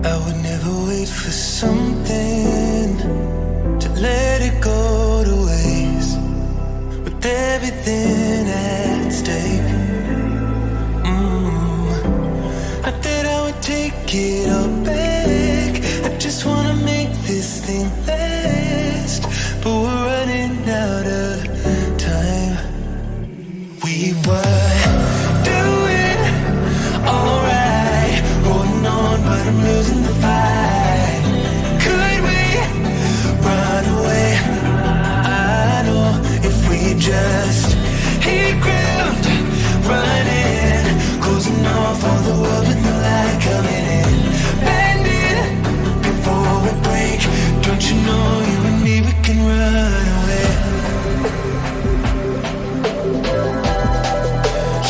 I would never wait for something to let it go to waste, with everything at stake. Not that I would take it all back, I just wanna make this thing last, but we're running out of time. We were doing alright, holding on, but I'm losing the fight. Could we run away? I know if we just hit ground, running, closing off all the world with the light coming in, bending before we break. Don't you know you and me, we can run away.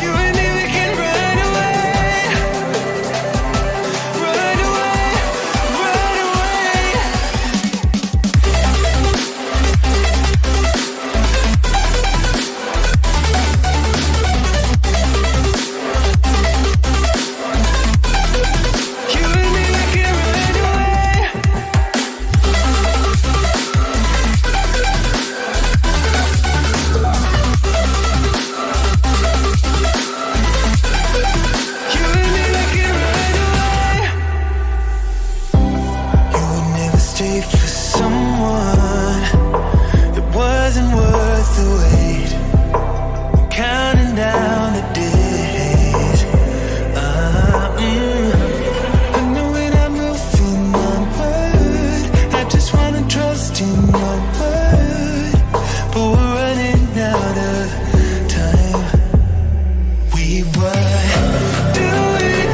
You and me, we can run away. Run away, run away. You and me, we can run away. You and me, we can run away. You would never stay for someone that wasn't worth the wait. I'm counting down the days. I know when I'm moving onward, I just wanna trust in your word, but we're running out of time. We were doing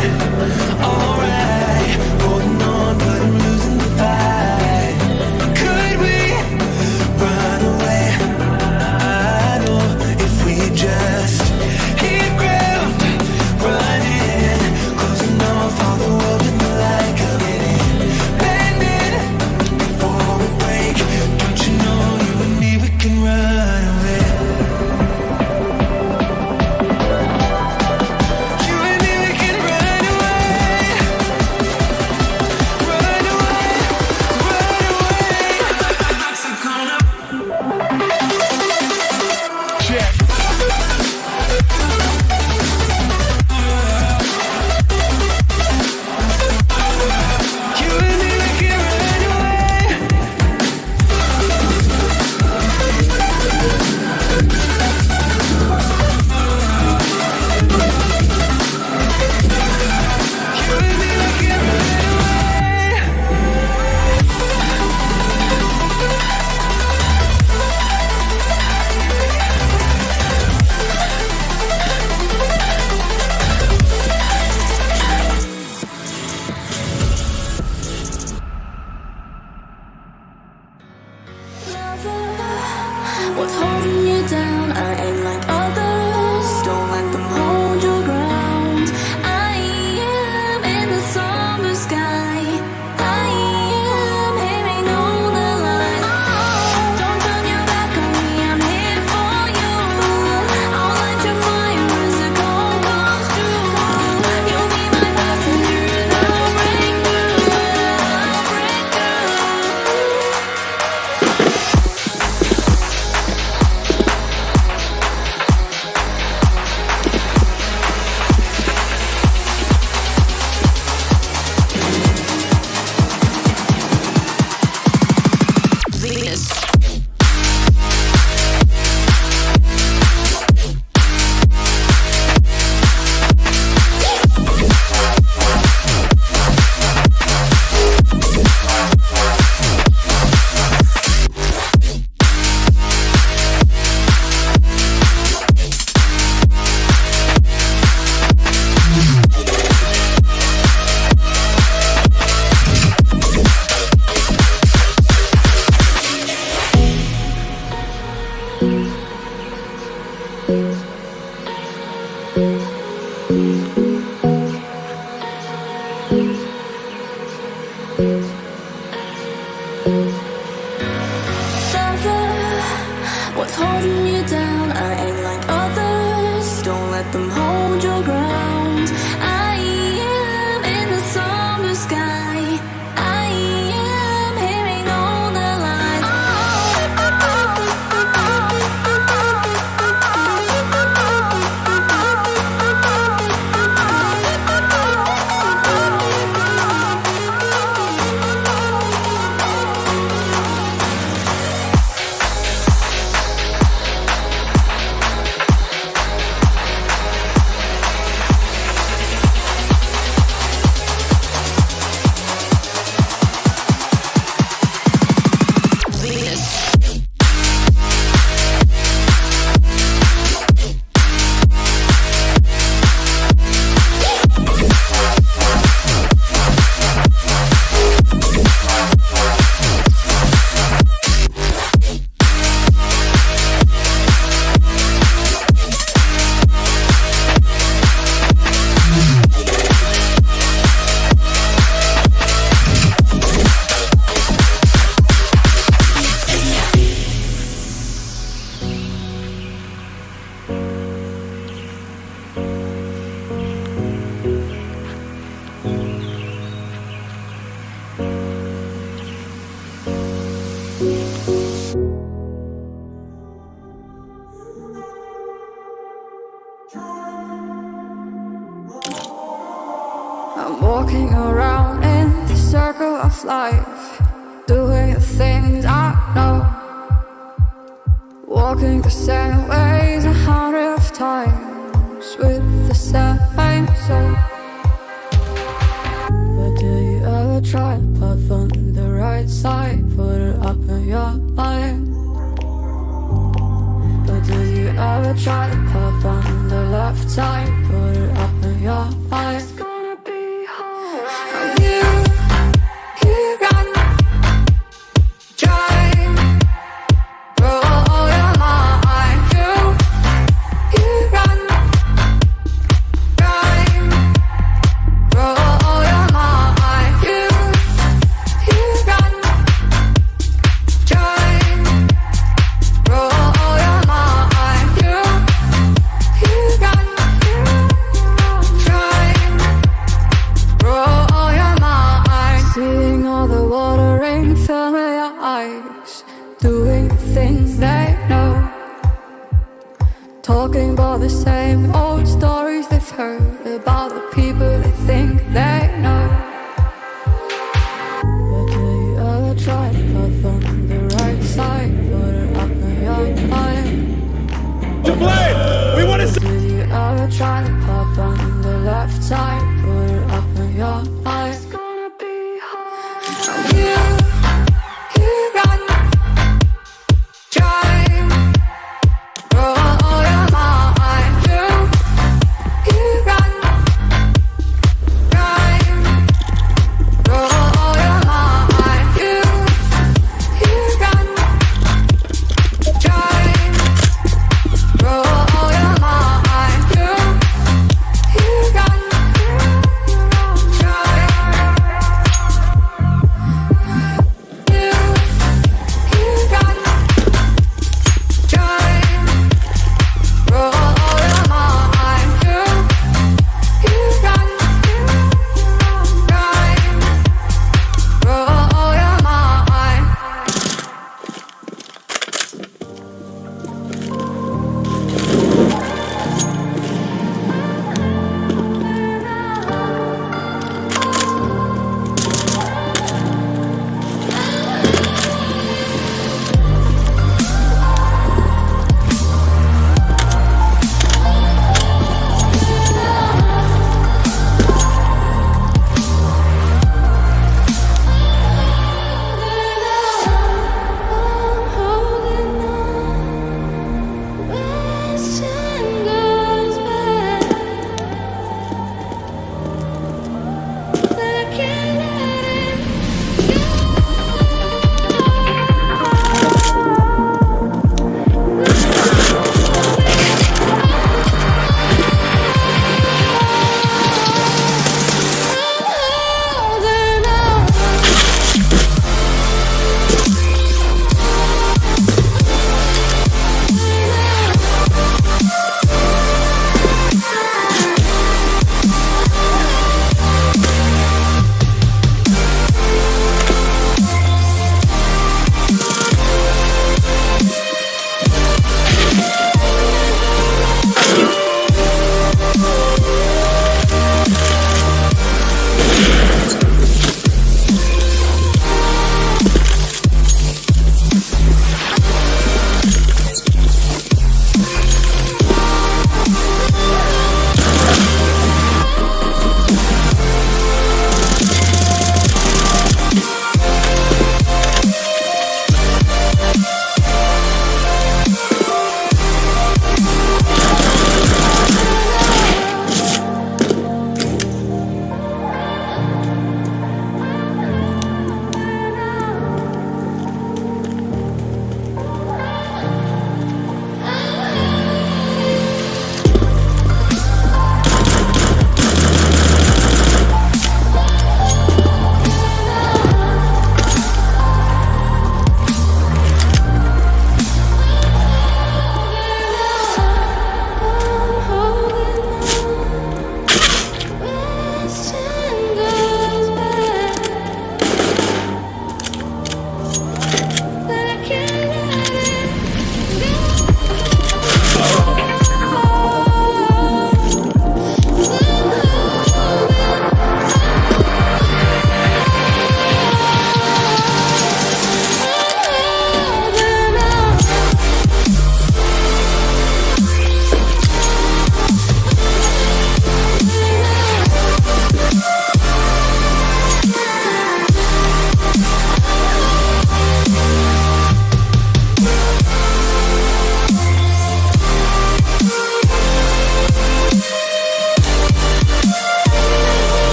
alright, holding on, but I'm losing the fight. Could we run away? I know if we just hit ground, running, closing off all the world with the light coming in, bending before we break. Don't you know you and me, we can run away. You and me, we can run away. Run away, run away. Check. You and me, we can run away. You and me, we can run away. What's holding you down? I ain't like others. Don't let them hold your ground. I am in the somber sky. I am hearing all the light. Don't turn your back on me, I'm here for you. I'll light your fire as the cold comes through. You'll be my passenger and I'll break through. I'll break Venus. What's holding you down? I ain't like others. Don't let them hold your ground. I am in the summer sky. walking around in the circle of life, doing the things I know, walking the same ways 100 of times with the same soul. But do you ever try to path on the right side, put it up in your mind? But do you ever try to path on the left side, put it up in your mind? It's gonna be alright. You run, drive, roll your mind. You run, drive, roll your mind. You run, drive, roll your mind. You run, drive, roll your mind. Seeing all the watering fill your eyes, doing the things they know, talking about the same old stories they've heard about the people they think they know. But do you ever try to path on the right side, put it up in your mind? To play! We want to see. Do you ever try to path on the left side, put it up in your mind? It's gonna be hard. You run, drive, roll your mind. You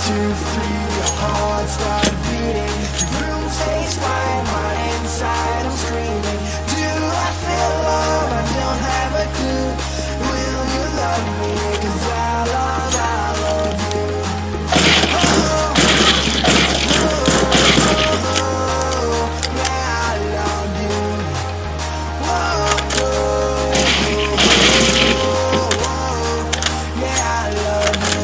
two, three, your heart start beating. The room stays quiet, my inside I'm screaming. Do I feel love? I don't have a clue. Will you love me? 'Cause I love you. Yeah, I love you. Whoa, yeah, I love you.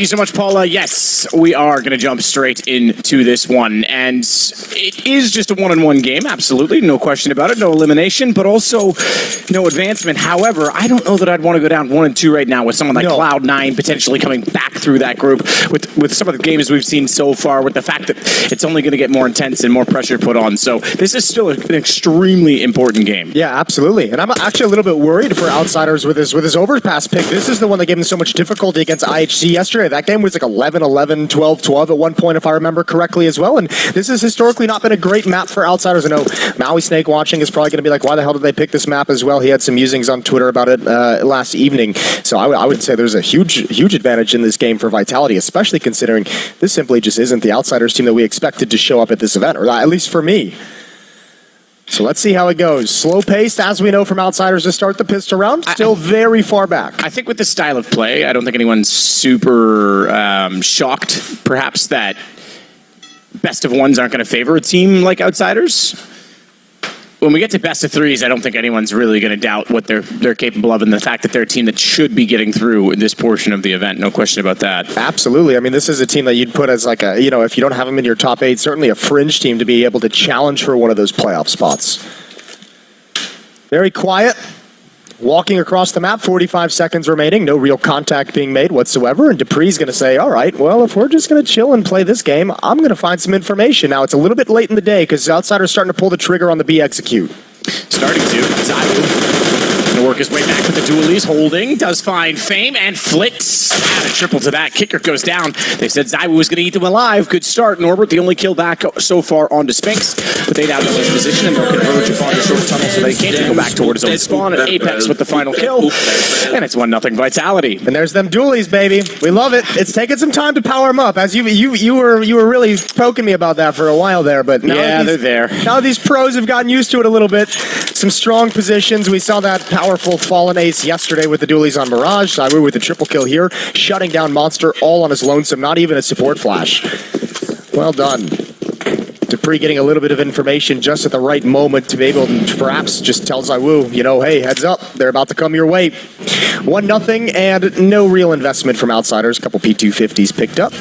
Thank you so much, Paula. Yes, we are going to jump straight into this one. And it is just a one-on-one game, absolutely. No question about it. No elimination, but also no advancement. However, I don't know that I'd want to go down 1-2 right now with someone like Cloud9 potentially coming back through that group with some of the games we've seen so far, with the fact that it's only going to get more intense and more pressure put on. So this is still an extremely important game. Yeah, absolutely. And I'm actually a little bit worried for Outsiders with his overpass pick. This is the one that gave him so much difficulty against IHC yesterday. That game was like 11-11, 12-12 at one point, if I remember correctly as well. And this has historically not been a great map for Outsiders. I know Maui Snake watching is probably going to be like, why the hell did they pick this map as well? He had some musings on Twitter about it last evening. So I would say there's a huge advantage in this game for Vitality, especially considering this simply just isn't the Outsiders team that we expected to show up at this event, or at least for me. So let's see how it goes. Slow-paced, as we know from Outsiders to start the pistol round. Still very far back. I think with this style of play, I don't think anyone's super shocked, perhaps, that best of ones aren't going to favor a team like Outsiders. When we get to best of threes, I don't think anyone's really going to doubt what they're capable of, and the fact that they're a team that should be getting through this portion of the event. No question about that. Absolutely. I mean, this is a team that you'd put as like a, if you don't have them in your top 8, certainly a fringe team to be able to challenge for one of those playoff spots. Very quiet. Walking across the map, 45 seconds remaining, no real contact being made whatsoever, and Dupree's going to say, all right, well, if we're just going to chill and play this game, I'm going to find some information. Now, it's a little bit late in the day because Outsiders starting to pull the trigger on the B execute. Starting to. Zayu going to work his way back with the dualies, holding, does find Fame, and Flits. Add a triple to that. Kicker goes down. They said Zayu was going to eat them alive. Good start. Norbert, the only kill back so far onto Spinks, but they now know his position, and they'll converge upon the short tunnel so they can't go back toward his own spawn. And Apex with the final kill, and it's 1-0 Vitality. And there's them dualies, baby. We love it. It's taken some time to power them up, as you were really poking me about that for a while there, but now they're there. Now these pros have gotten used to it a little bit. Some strong positions. We saw that powerful fallen ace yesterday with the dualies on Mirage. Zayu with the triple kill here, shutting down Monster all on his lonesome, not even a support flash. Well done. Dupree getting a little bit of information just at the right moment to be able to perhaps just tell Zayu, hey, heads up, they're about to come your way. 1-0 and no real investment from Outsiders. A couple P250s picked up.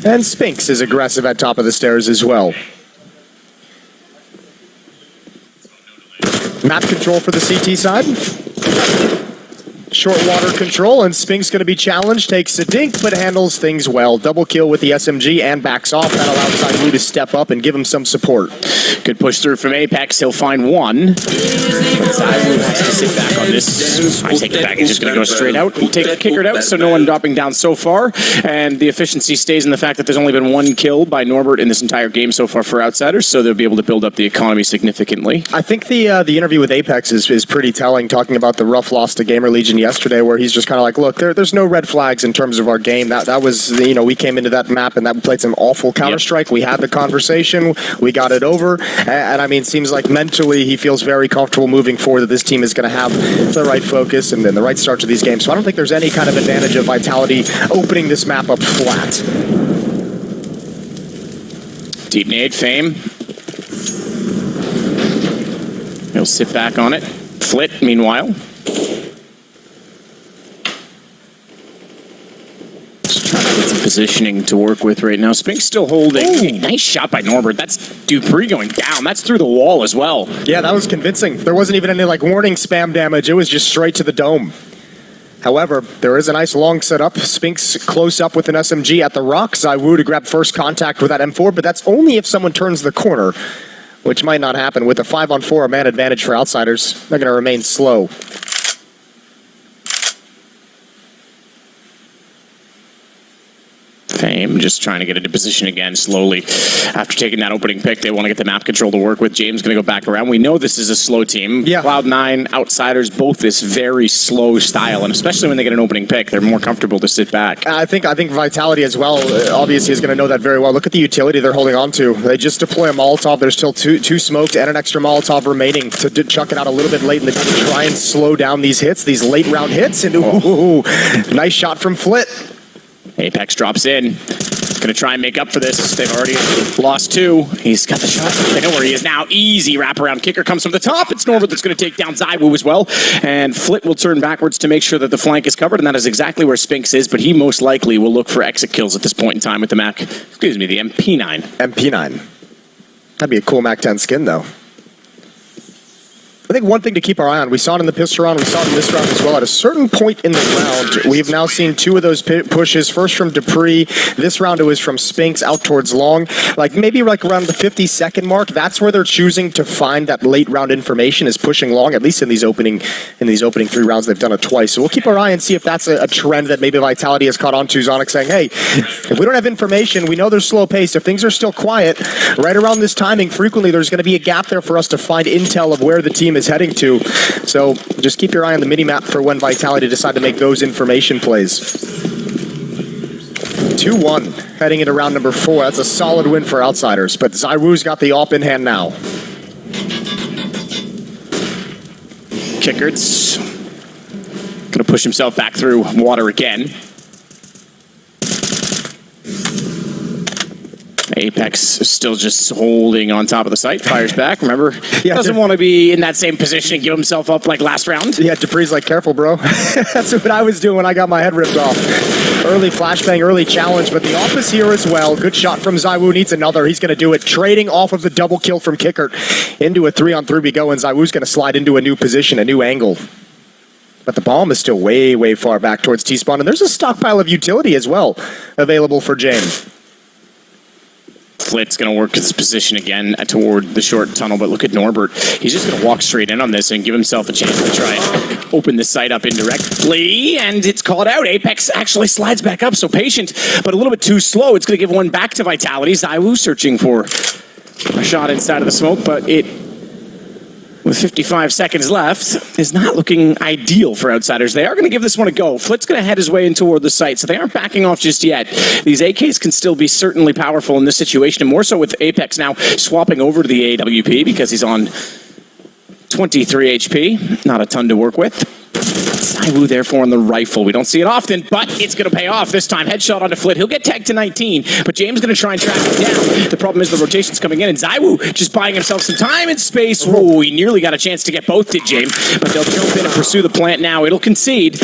And Spinks is aggressive at top of the stairs as well. Map control for the CT side. Short water control, and Spinks going to be challenged. Takes a dink, but handles things well. Double kill with the SMG and backs off. That allows Zayu to step up and give him some support. Good push through from Apex. He'll find one. But Zayu has to sit back on this. I take it back. He's just going to go straight out and take Kickered out, so no one dropping down so far. And the efficiency stays in the fact that there's only been one kill by Norbert in this entire game so far for Outsiders, so they'll be able to build up the economy significantly. I think the interview with Apex is pretty telling, talking about the rough loss to Gamer Legion yesterday, where he's just kind of like, look, there's no red flags in terms of our game. That was, we came into that map and that we played some awful Counter-Strike. Yep. We had the conversation. We got it over. And I mean, seems like mentally he feels very comfortable moving forward that this team is going to have the right focus and the right start to these games. So I don't think there's any kind of advantage of Vitality opening this map up flat. Deep nade, Fame. He'll sit back on it. Flit, meanwhile. Positioning to work with right now. Spinks still holding. Ooh. Nice shot by Norbert. That's Dupree going down. That's through the wall as well. Yeah, that was convincing. There wasn't even any warning spam damage. It was just straight to the dome. However, there is a nice long setup. Spinks close up with an SMG at the rock. Zayu to grab first contact with that M4, but that's only if someone turns the corner, which might not happen. With a 5-on-4, a man advantage for Outsiders, they're going to remain slow. Fame just trying to get into position again slowly. After taking that opening pick, they want to get the map control to work with. James going to go back around. We know this is a slow team. Yeah. Cloud9, Outsiders, both this very slow style, and especially when they get an opening pick, they're more comfortable to sit back. I think Vitality as well, obviously, is going to know that very well. Look at the utility they're holding on to. They just deploy a Molotov. There's still two smokes and an extra Molotov remaining to chuck it out a little bit late in the game to try and slow down these hits, these late round hits. And ooh, nice shot from Flit. Apex drops in. Gonna try and make up for this. They've already lost 2. He's got the shot. They know where he is now. Easy wraparound kicker comes from the top. It's Norbert that's gonna take down Zywoo as well. And Flit will turn backwards to make sure that the flank is covered, and that is exactly where Spinks is, but he most likely will look for exit kills at this point in time with the the MP9. MP9. That'd be a cool Mac 10 skin, though. I think one thing to keep our eye on, we saw it in the pistol round, we saw it in this round as well. At a certain point in the round, we've now seen 2 of those pushes. First from Dupree. This round it was from Spinks out towards Long. Maybe around the 50-second mark, that's where they're choosing to find that late round information is pushing Long, at least in these opening 3 rounds. They've done it twice. So we'll keep our eye and see if that's a trend that maybe Vitality has caught on to. Zonic saying, hey, if we don't have information, we know there's slow pace. If things are still quiet, right around this timing, frequently there's going to be a gap there for us to find intel of where the team is heading to. So just keep your eye on the mini-map for when Vitality decide to make those information plays. 2-1 heading into round number 4. That's a solid win for Outsiders, but Zywoo's got the op in hand now. Kickert's gonna push himself back through water again. Apex is still just holding on top of the site, fires back. Remember, doesn't want to be in that same position and give himself up like last round. Yeah, Dupree's like, careful, bro. That's what I was doing when I got my head ripped off. Early flashbang, early challenge, but the off is here as well. Good shot from Zywoo, needs another. He's going to do it. Trading off of the double kill from Kickert into a 3-on-3 we go, and Zywoo's going to slide into a new position, a new angle. But the bomb is still way, way far back towards T-spawn, and there's a stockpile of utility as well available for James. Flit's going to work his position again toward the short tunnel, but look at Norbert. He's just going to walk straight in on this and give himself a chance to try and open the site up indirectly, and it's called out. Apex actually slides back up, so patient, but a little bit too slow. It's going to give one back to Vitality. Zywoo searching for a shot inside of the smoke, but it, with 55 seconds left, is not looking ideal for Outsiders. They are going to give this one a go. Flit's going to head his way in toward the site, so they aren't backing off just yet. These AKs can still be certainly powerful in this situation, and more so with Apex now swapping over to the AWP because he's on 23 HP. Not a ton to work with. Zywoo therefore on the rifle. We don't see it often, but it's going to pay off this time. Headshot onto Flit. He'll get tagged to 19, but James going to try and track him down. The problem is the rotation's coming in, and Zywoo just buying himself some time and space. Whoa, he nearly got a chance to get both, did James, but they'll jump in and pursue the plant now. It'll concede,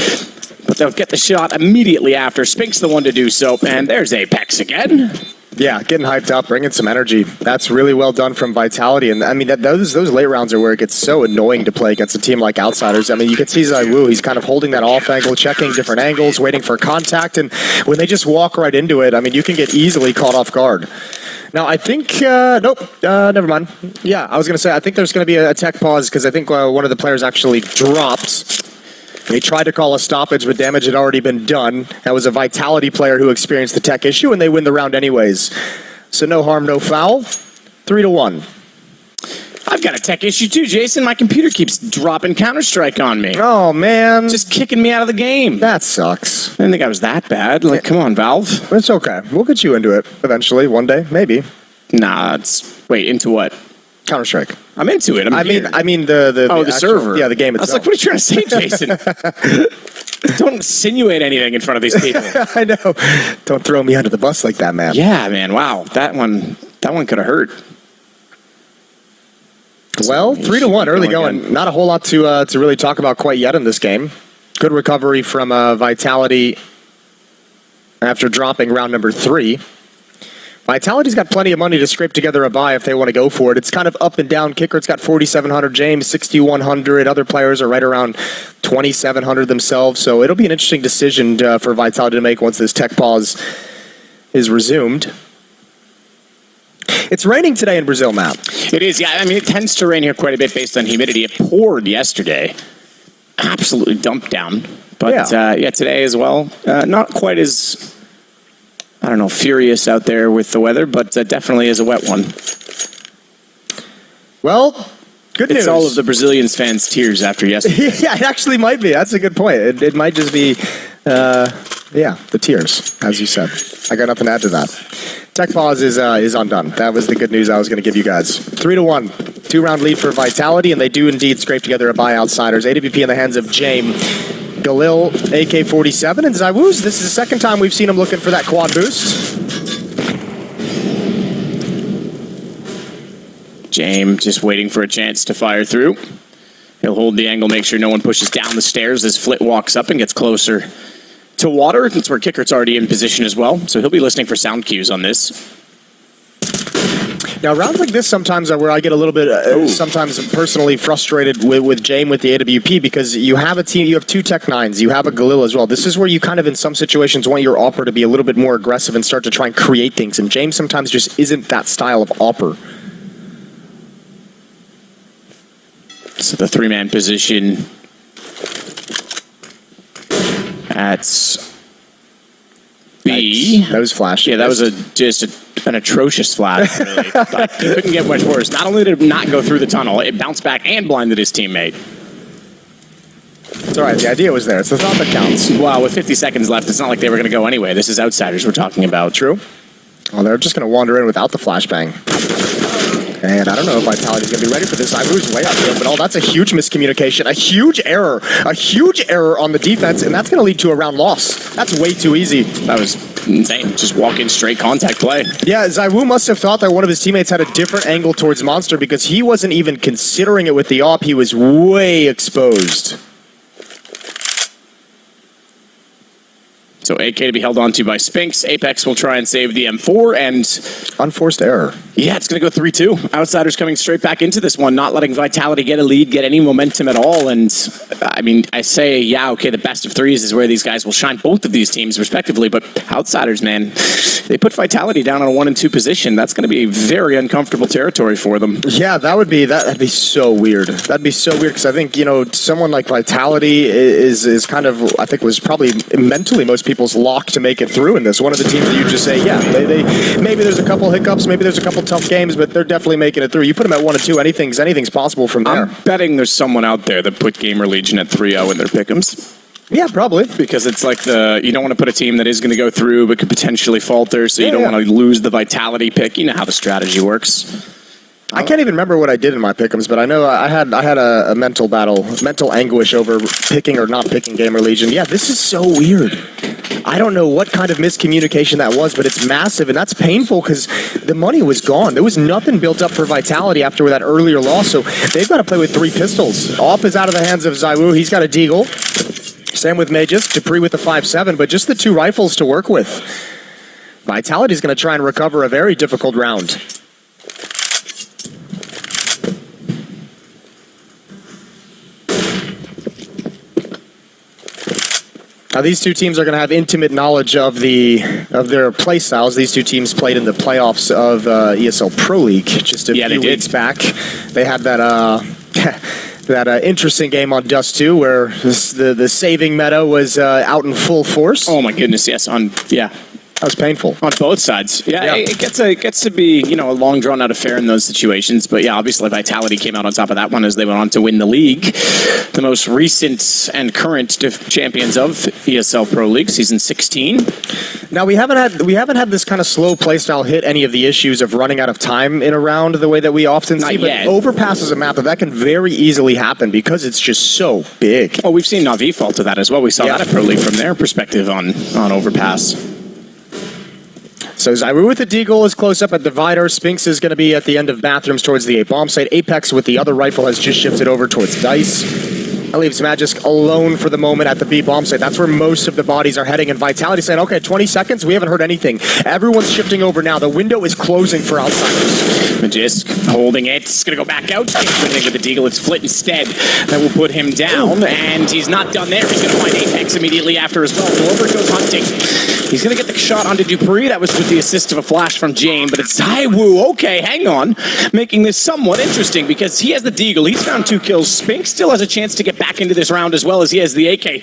but they'll get the shot immediately after. Spink's the one to do so, and there's Apex again. Yeah, getting hyped up, bringing some energy. That's really well done from Vitality. And I mean, those late rounds are where it gets so annoying to play against a team like Outsiders. I mean, you can see Zywoo, he's kind of holding that off angle, checking different angles, waiting for contact. And when they just walk right into it, I mean, you can get easily caught off guard. Now, I think, never mind. Yeah, I was going to say, I think there's going to be a tech pause because I think one of the players actually dropped. They tried to call a stoppage, but damage had already been done. That was a Vitality player who experienced the tech issue, and they win the round anyways. So no harm, no foul. 3-1. I've got a tech issue too, Jason. My computer keeps dropping Counter-Strike on me. Oh, man. Just kicking me out of the game. That sucks. I didn't think I was that bad. Like, come on, Valve. It's okay. We'll get you into it eventually, one day, maybe. Nah, wait, into what? Counter-Strike. I'm into it. I mean the actual server. Yeah, the game itself. I was like, what are you trying to say, Jason? Don't insinuate anything in front of these people. I know. Don't throw me under the bus like that, man. Yeah, man. Wow, that one could have hurt. Well, 3-1, early going. Again. Not a whole lot to really talk about quite yet in this game. Good recovery from Vitality after dropping round number 3. Vitality's got plenty of money to scrape together a buy if they want to go for it. It's kind of up and down. Kickert's got 4,700, James 6,100. Other players are right around 2,700 themselves. So it'll be an interesting decision for Vitality to make once this tech pause is resumed. It's raining today in Brazil, Matt. It is, yeah. I mean, it tends to rain here quite a bit based on humidity. It poured yesterday. Absolutely dumped down. But yeah, today as well. Not quite as, I don't know, furious out there with the weather, but definitely is a wet one. Well, good news. It's all of the Brazilian fans' tears after yesterday. Yeah, it actually might be. That's a good point. It might just be, the tears, as you said. I got nothing to add to that. Tech pause is undone. That was the good news I was going to give you guys. 3-1. 2-round lead for Vitality, and they do indeed scrape together a buy Outsiders. AWP in the hands of James. Galil, AK-47, and Zywoo's. This is the second time we've seen him looking for that quad boost. James just waiting for a chance to fire through. He'll hold the angle, make sure no one pushes down the stairs as Flit walks up and gets closer to water. That's where Kickert's already in position as well, so he'll be listening for sound cues on this. Now, rounds like this sometimes are where I get a little bit, sometimes personally frustrated with Jame with the AWP, because you have a team, you have two Tech 9s, you have a Galil as well. This is where you kind of, in some situations, want your Opper to be a little bit more aggressive and start to try and create things, and Jame sometimes just isn't that style of Opper. So the three-man position at B. That was flash. Yeah, that was an atrocious flash, really. But he couldn't get much worse. Not only did it not go through the tunnel, it bounced back and blinded his teammate. It's all right. The idea was there. It's the thought that counts. Well, with 50 seconds left, it's not like they were going to go anyway. This is Outsiders we're talking about. True. Well, they're just going to wander in without the flashbang. And I don't know if Vitality's going to be ready for this. Ivu's way up here, but that's a huge miscommunication. A huge error on the defense, and that's going to lead to a round loss. That's way too easy. That was insane. Just walk in straight contact play. Yeah, Zaiwu must have thought that one of his teammates had a different angle towards Monster, because he wasn't even considering it with the op. He was way exposed. So AK to be held onto by Spinks. Apex will try and save the M4, and unforced error. Yeah, it's going to go 3-2. Outsiders coming straight back into this one, not letting Vitality get a lead, get any momentum at all. And I mean, I say, yeah, okay, the best of threes is where these guys will shine, both of these teams respectively. But Outsiders, man, they put Vitality down on a 1 and 2 position. That's going to be very uncomfortable territory for them. Yeah, that'd be so weird. That'd be so weird, because I think, someone like Vitality is kind of, I think, was probably mentally most people's lock to make it through in this. One of the teams that you just say, yeah, they maybe there's a couple hiccups, maybe there's a couple tough games, but they're definitely making it through. You put them at 1 and 2, anything's possible from there. I'm betting there's someone out there that put Gamer Legion at 3-0 in their pick'ems. Yeah, probably. Because it's like you don't want to put a team that is going to go through but could potentially falter, so you don't want to lose the Vitality pick. You know how the strategy works. I can't even remember what I did in my pick'ems, but I know I had a mental battle, mental anguish over picking or not picking Gamer Legion. Yeah, this is so weird. I don't know what kind of miscommunication that was, but it's massive, and that's painful because the money was gone. There was nothing built up for Vitality after that earlier loss, so they've got to play with 3 pistols. Op is out of the hands of Zaiwu. He's got a Deagle. Same with Magus. Dupree with the 5.7, but just the 2 rifles to work with. Vitality's going to try and recover a very difficult round. Now, these two teams are going to have intimate knowledge of their play styles. These two teams played in the playoffs of ESL Pro League just a few weeks back. They had that interesting game on Dust 2 where the saving meta was out in full force. Oh my goodness, yes. That was painful. On both sides. Yeah. It gets to be, a long drawn out affair in those situations. But yeah, obviously Vitality came out on top of that one as they went on to win the league. The most recent and current champions of ESL Pro League, season 16. Now we haven't had this kind of slow playstyle hit any of the issues of running out of time in a round the way that we often see. But Overpass is a map that can very easily happen because it's just so big. Oh, we've seen Na'Vi fall to that as well. We saw that at Pro League from their perspective on Overpass. So Zaiwu with the Deagle is close up at Divider. Spinks is going to be at the end of Bathrooms towards the A-bomb site. Apex with the other rifle has just shifted over towards Dice. That leaves Magisk alone for the moment at the B-bomb site. That's where most of the bodies are heading. And Vitality saying, okay, 20 seconds, we haven't heard anything. Everyone's shifting over now. The window is closing for Outsiders. Magisk holding it. It's going to go back out. With the Deagle, it's Flit instead. That will put him down. And he's not done there. He's going to find Apex immediately after as well. Glover goes hunting. He's going to get the shot onto Dupree. That was with the assist of a flash from Jane. But it's Zaiwu. Okay, hang on. Making this somewhat interesting because he has the Deagle. He's found 2 kills. Spink still has a chance to get back into this round as well as he has the AK.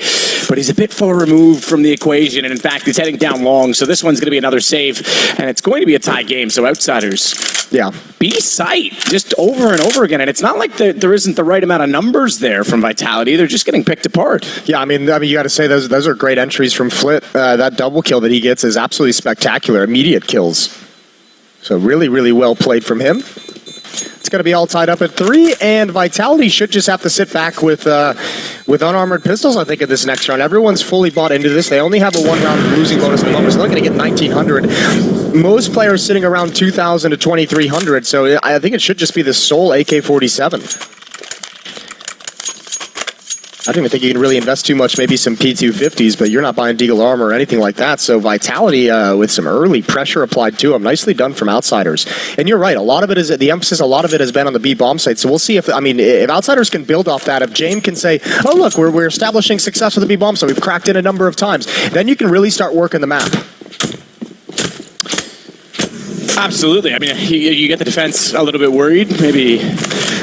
But he's a bit far removed from the equation. And in fact, he's heading down long. So this one's going to be another save. And it's going to be a tie game. So Outsiders. Yeah. B-site just over and over again. And it's not like there isn't the right amount of numbers there from Vitality. They're just getting picked apart. Yeah, I mean, you got to say those are great entries from Flit. That double kill that he gets is absolutely spectacular. Immediate kills. So really, really well played from him. It's going to be all tied up at 3, and Vitality should just have to sit back with unarmored pistols, I think, in this next round. Everyone's fully bought into this. They only have a 1-round losing bonus at the moment, so they're going to get 1,900. Most players sitting around 2,000 to 2,300, so I think it should just be the sole AK-47. I don't even think you can really invest too much, maybe some P250s, but you're not buying Deagle armor or anything like that. So Vitality with some early pressure applied to them. Nicely done from Outsiders. And you're right, a lot of it is, the emphasis, a lot of it has been on the B bomb site. So we'll see if Outsiders can build off that, if James can say, oh look, we're establishing success with the B bomb site, we've cracked it a number of times, then you can really start working the map. Absolutely. I mean, you get the defense a little bit worried, maybe.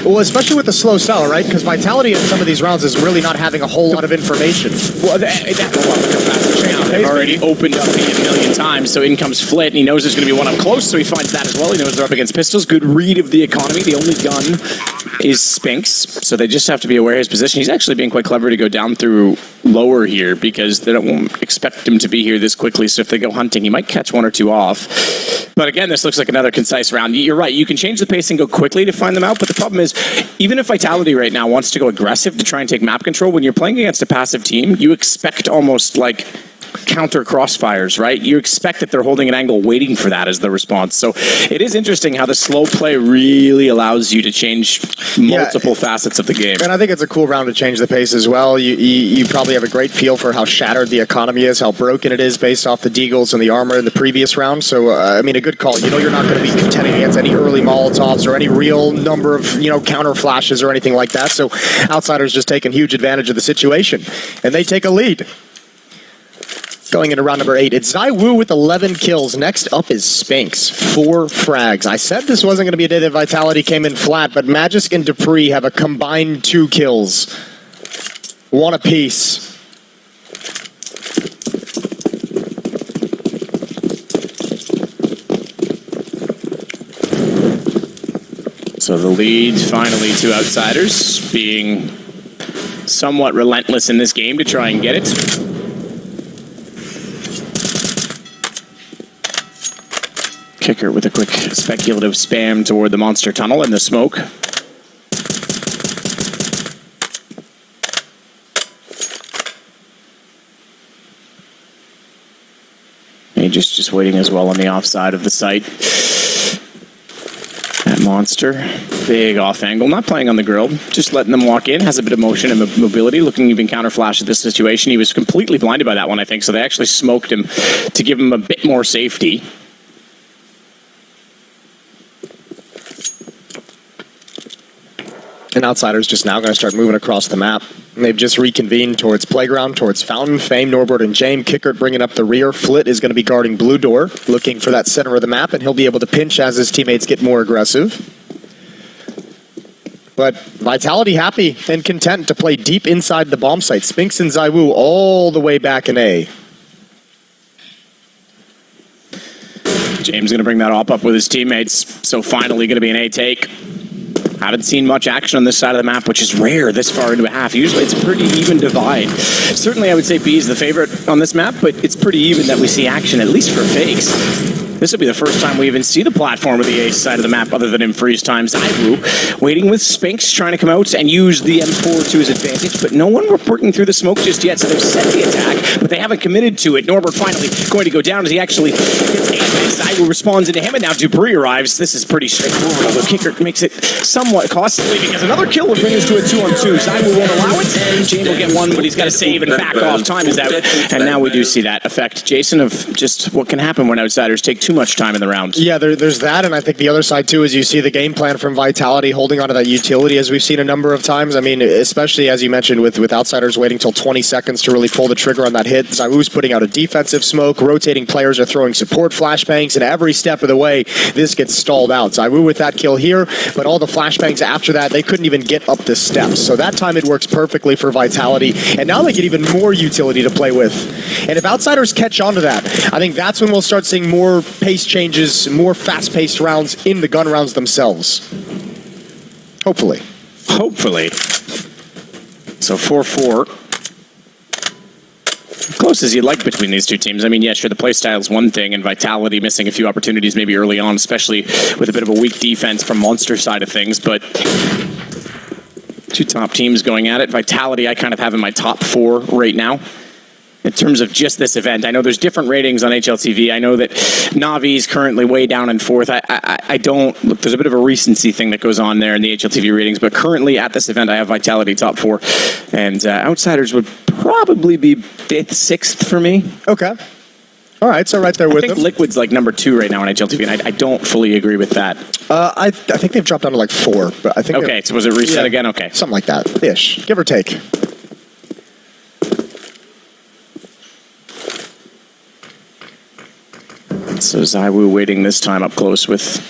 Well, especially with the slow style, right? Because Vitality in some of these rounds is really not having a whole lot of information. Well, they've already opened up a million times, so in comes Flit, and he knows there's going to be one up close, so he finds that as well. He knows they're up against pistols. Good read of the economy. The only gun is Spinks, so they just have to be aware of his position. He's actually being quite clever to go down through lower here, because they won't expect him to be here this quickly, so if they go hunting, he might catch 1 or 2 off. But again, this looks like another concise round. You're right, you can change the pace and go quickly to find them out, but the problem is, even if Vitality right now wants to go aggressive to try and take map control, when you're playing against a passive team, you expect almost like counter crossfires, right? You expect that they're holding an angle waiting for that as the response. So it is interesting how the slow play really allows you to change multiple facets of the game. And I think it's a cool round to change the pace as well. You probably have a great feel for how shattered the economy is, how broken it is based off the deagles and the armor in the previous round. So, I mean, a good call. You know you're not going to be contending against any early Molotovs or any real number of, counter flashes or anything like that. So Outsiders just taking huge advantage of the situation. And they take a lead. Going into round number 8, it's ZywOo with 11 kills. Next up is Spinks, 4 frags. I said this wasn't going to be a day that Vitality came in flat, but Magisk and Dupree have a combined 2 kills. 1 apiece. So the lead finally to Outsiders, being somewhat relentless in this game to try and get it. Kicker with a quick speculative spam toward the monster tunnel in the smoke. He just waiting as well on the offside of the site. That monster, big off angle, not playing on the grill, just letting them walk in, has a bit of motion and mobility, looking even counter flash at this situation. He was completely blinded by that one, I think, so they actually smoked him to give him a bit more safety. And Outsiders just now going to start moving across the map. And they've just reconvened towards Playground, towards Fountain, Fame, Norbert, and James. Kickert bringing up the rear. Flit is going to be guarding Blue Door, looking for that center of the map, and he'll be able to pinch as his teammates get more aggressive. But Vitality happy and content to play deep inside the bomb site. Spinks and ZywOo all the way back in A. James going to bring that op up with his teammates, so finally going to be an A take. Haven't seen much action on this side of the map, which is rare this far into a half. Usually it's a pretty even divide. Certainly I would say B is the favorite on this map, but it's pretty even that we see action, at least for fakes. This will be the first time we even see the platform of the A side of the map other than in freeze time. ZywOo waiting with Spinks, trying to come out and use the M4 to his advantage, but no one working through the smoke just yet, so they've set the attack, but they haven't committed to it. Norbert finally going to go down as he actually gets aimed. ZywOo responds into him, and now Dupree arrives. This is pretty straightforward, although Kicker makes it somewhat costly because another kill would bring us to a 2-on-2. ZywOo won't allow it. James will get one, but he's got to save and back off. Time is out, and now we do see that effect, Jason, of just what can happen when Outsiders take too much time in the round. Yeah, there's that, and I think the other side too is you see the game plan from Vitality holding onto that utility as we've seen a number of times. I mean, especially as you mentioned with Outsiders waiting till 20 seconds to really pull the trigger on that hit. ZywOo's putting out a defensive smoke, rotating players are throwing support flashbangs, and every step of the way, this gets stalled out. ZywOo with that kill here, but all the flashbangs after that, they couldn't even get up the steps. So that time it works perfectly for Vitality, and now they get even more utility to play with. And if Outsiders catch on to that, I think that's when we'll start seeing more pace changes, more fast-paced rounds in the gun rounds themselves. Hopefully. Hopefully. So 4-4. close as you'd like between these two teams. I mean, yeah, sure, the play style is one thing, and Vitality missing a few opportunities maybe early on, especially with a bit of a weak defense from Monster side of things, but two top teams going at it. Vitality I kind of have in my top 4 right now. In terms of just this event, I know there's different ratings on HLTV. I know that Navi's currently way down in 4th. I don't look. There's a bit of a recency thing that goes on there in the HLTV ratings, but currently at this event, I have Vitality top 4, and Outsiders would probably be 5th, 6th for me. Okay. All right, so right there with I think them. Liquid's like number 2 right now on HLTV, and I don't fully agree with that. I think they've dropped down to like 4, but I think Okay, so was it reset again? Okay. something like that ish, give or take. So Zaiwu waiting this time up close with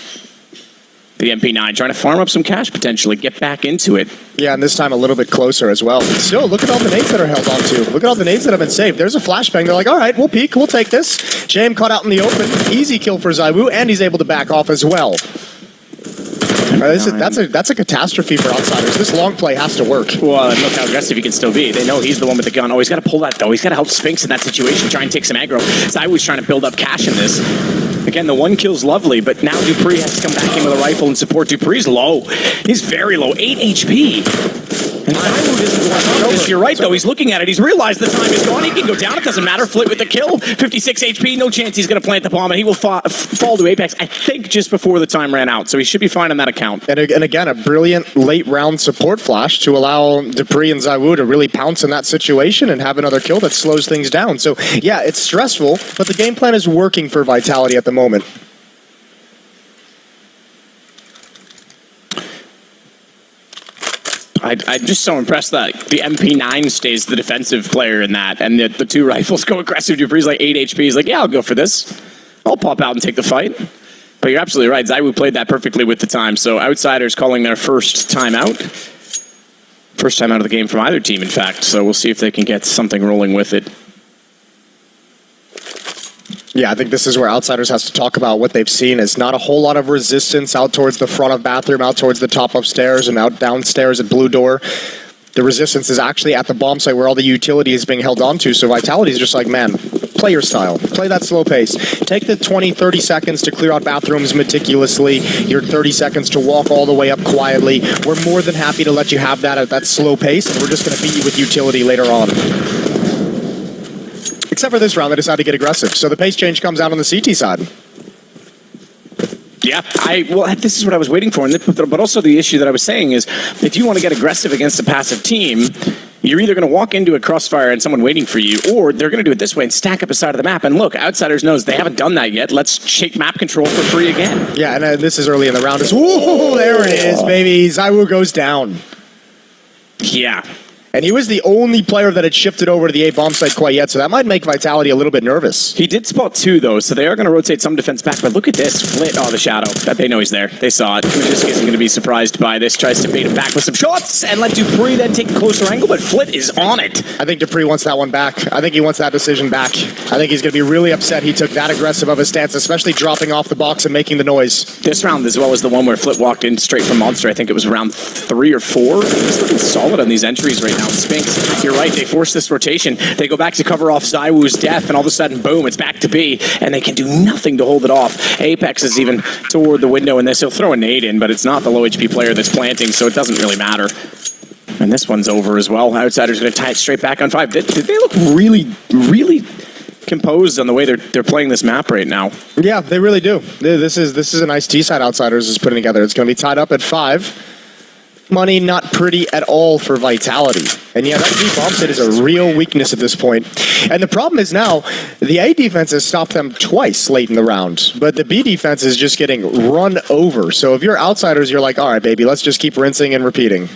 the MP9, trying to farm up some cash potentially, get back into it. Yeah, and this time a little bit closer as well. Still, look at all the nades that are held on to. Look at all the nades that have been saved. There's a flashbang. They're like, all right, we'll peek. We'll take this. JM caught out in the open. Easy kill for Zaiwu, and he's able to back off as well. That's a catastrophe for Outsiders. This long play has to work. Well, and look how aggressive he can still be. They know he's the one with the gun. Oh, he's got to pull that, though. He's got to help Spinks in that situation, try and take some aggro. Zaiwu's trying to build up cash in this. Again, the 1 kill's lovely, but now Dupree has to come back in with a rifle and support. Dupree's low. He's very low. 8 HP. And Zaiwu doesn't want to. You're right, though. He's looking at it. He's realized the time is gone. He can go down. It doesn't matter. Flit with the kill. 56 HP. No chance he's going to plant the bomb, and he will fall to Apex, I think, just before the time ran out. So he should be fine on that account. And again, a brilliant late round support flash to allow Dupree and Zaiwu to really pounce in that situation and have another kill that slows things down. So, yeah, it's stressful, but the game plan is working for Vitality at the moment. I'm just so impressed that the MP9 stays the defensive player in that, and the 2 rifles go aggressive. Dupree's like 8 HP. He's like, yeah, I'll go for this. I'll pop out and take the fight. But you're absolutely right. Zaiwu played that perfectly with the time. So Outsiders calling their first timeout. First time out of the game from either team, in fact. So we'll see if they can get something rolling with it. Yeah, I think this is where Outsiders has to talk about what they've seen is not a whole lot of resistance out towards the front of bathroom, out towards the top upstairs, and out downstairs at Blue Door. The resistance is actually at the bomb site where all the utility is being held onto, so Vitality is just like, man, play your style. Play that slow pace. Take the 20, 30 seconds to clear out bathrooms meticulously, your 30 seconds to walk all the way up quietly. We're more than happy to let you have that at that slow pace, and we're just going to beat you with utility later on. Except for this round, they decided to get aggressive. So the pace change comes out on the CT side. Yeah, well, this is what I was waiting for. But also the issue that I was saying is, if you want to get aggressive against a passive team, you're either going to walk into a crossfire and someone waiting for you, or they're going to do it this way and stack up a side of the map. And look, Outsiders knows they haven't done that yet. Let's shake map control for free again. Yeah, and this is early in the round. Ooh, there it is, baby. Zaiwu goes down. Yeah. And he was the only player that had shifted over to the A bomb site quite yet, so that might make Vitality a little bit nervous. He did spot 2, though, so they are going to rotate some defense back. But look at this. Flit, the shadow. They know he's there. They saw it. Kamijisk isn't going to be surprised by this. Tries to bait him back with some shots and let Dupree then take a closer angle, but Flit is on it. I think Dupree wants that one back. I think he wants that decision back. I think he's going to be really upset he took that aggressive of a stance, especially dropping off the box and making the noise. This round, as well as the one where Flit walked in straight from Monster, I think it was round 3 or 4. He's looking solid on these entries right now. Spinks, you're right, they force this rotation. They go back to cover off Zaiwu's death, and all of a sudden, boom, it's back to B, and they can do nothing to hold it off. Apex is even toward the window in this. He'll throw a nade in, but it's not the low HP player that's planting, so it doesn't really matter. And this one's over as well. Outsiders going to tie it straight back on 5. Did they look really, really composed on the way they're playing this map right now? Yeah, they really do. This is a nice T-side Outsiders is putting together. It's going to be tied up at 5. Money not pretty at all for Vitality. And yeah, that B bomb site is a real weakness at this point. And the problem is now, the A defense has stopped them twice late in the round, but the B defense is just getting run over. So if you're Outsiders, you're like, all right, baby, let's just keep rinsing and repeating.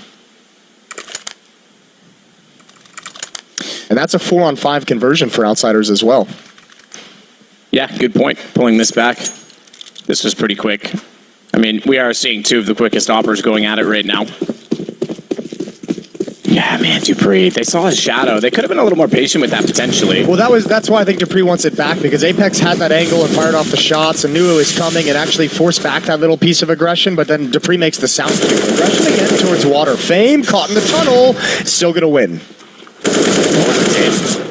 And that's a 4-on-5 conversion for Outsiders as well. Yeah, good point. Pulling this back. This was pretty quick. I mean, we are seeing 2 of the quickest oppers going at it right now. Yeah, man, Dupree, they saw his shadow. They could have been a little more patient with that, potentially. Well, that's why I think Dupree wants it back, because Apex had that angle and fired off the shots and knew it was coming and actually forced back that little piece of aggression, but then Dupree makes the sound cue. Aggression again towards Water. Fame, caught in the tunnel, still going to win.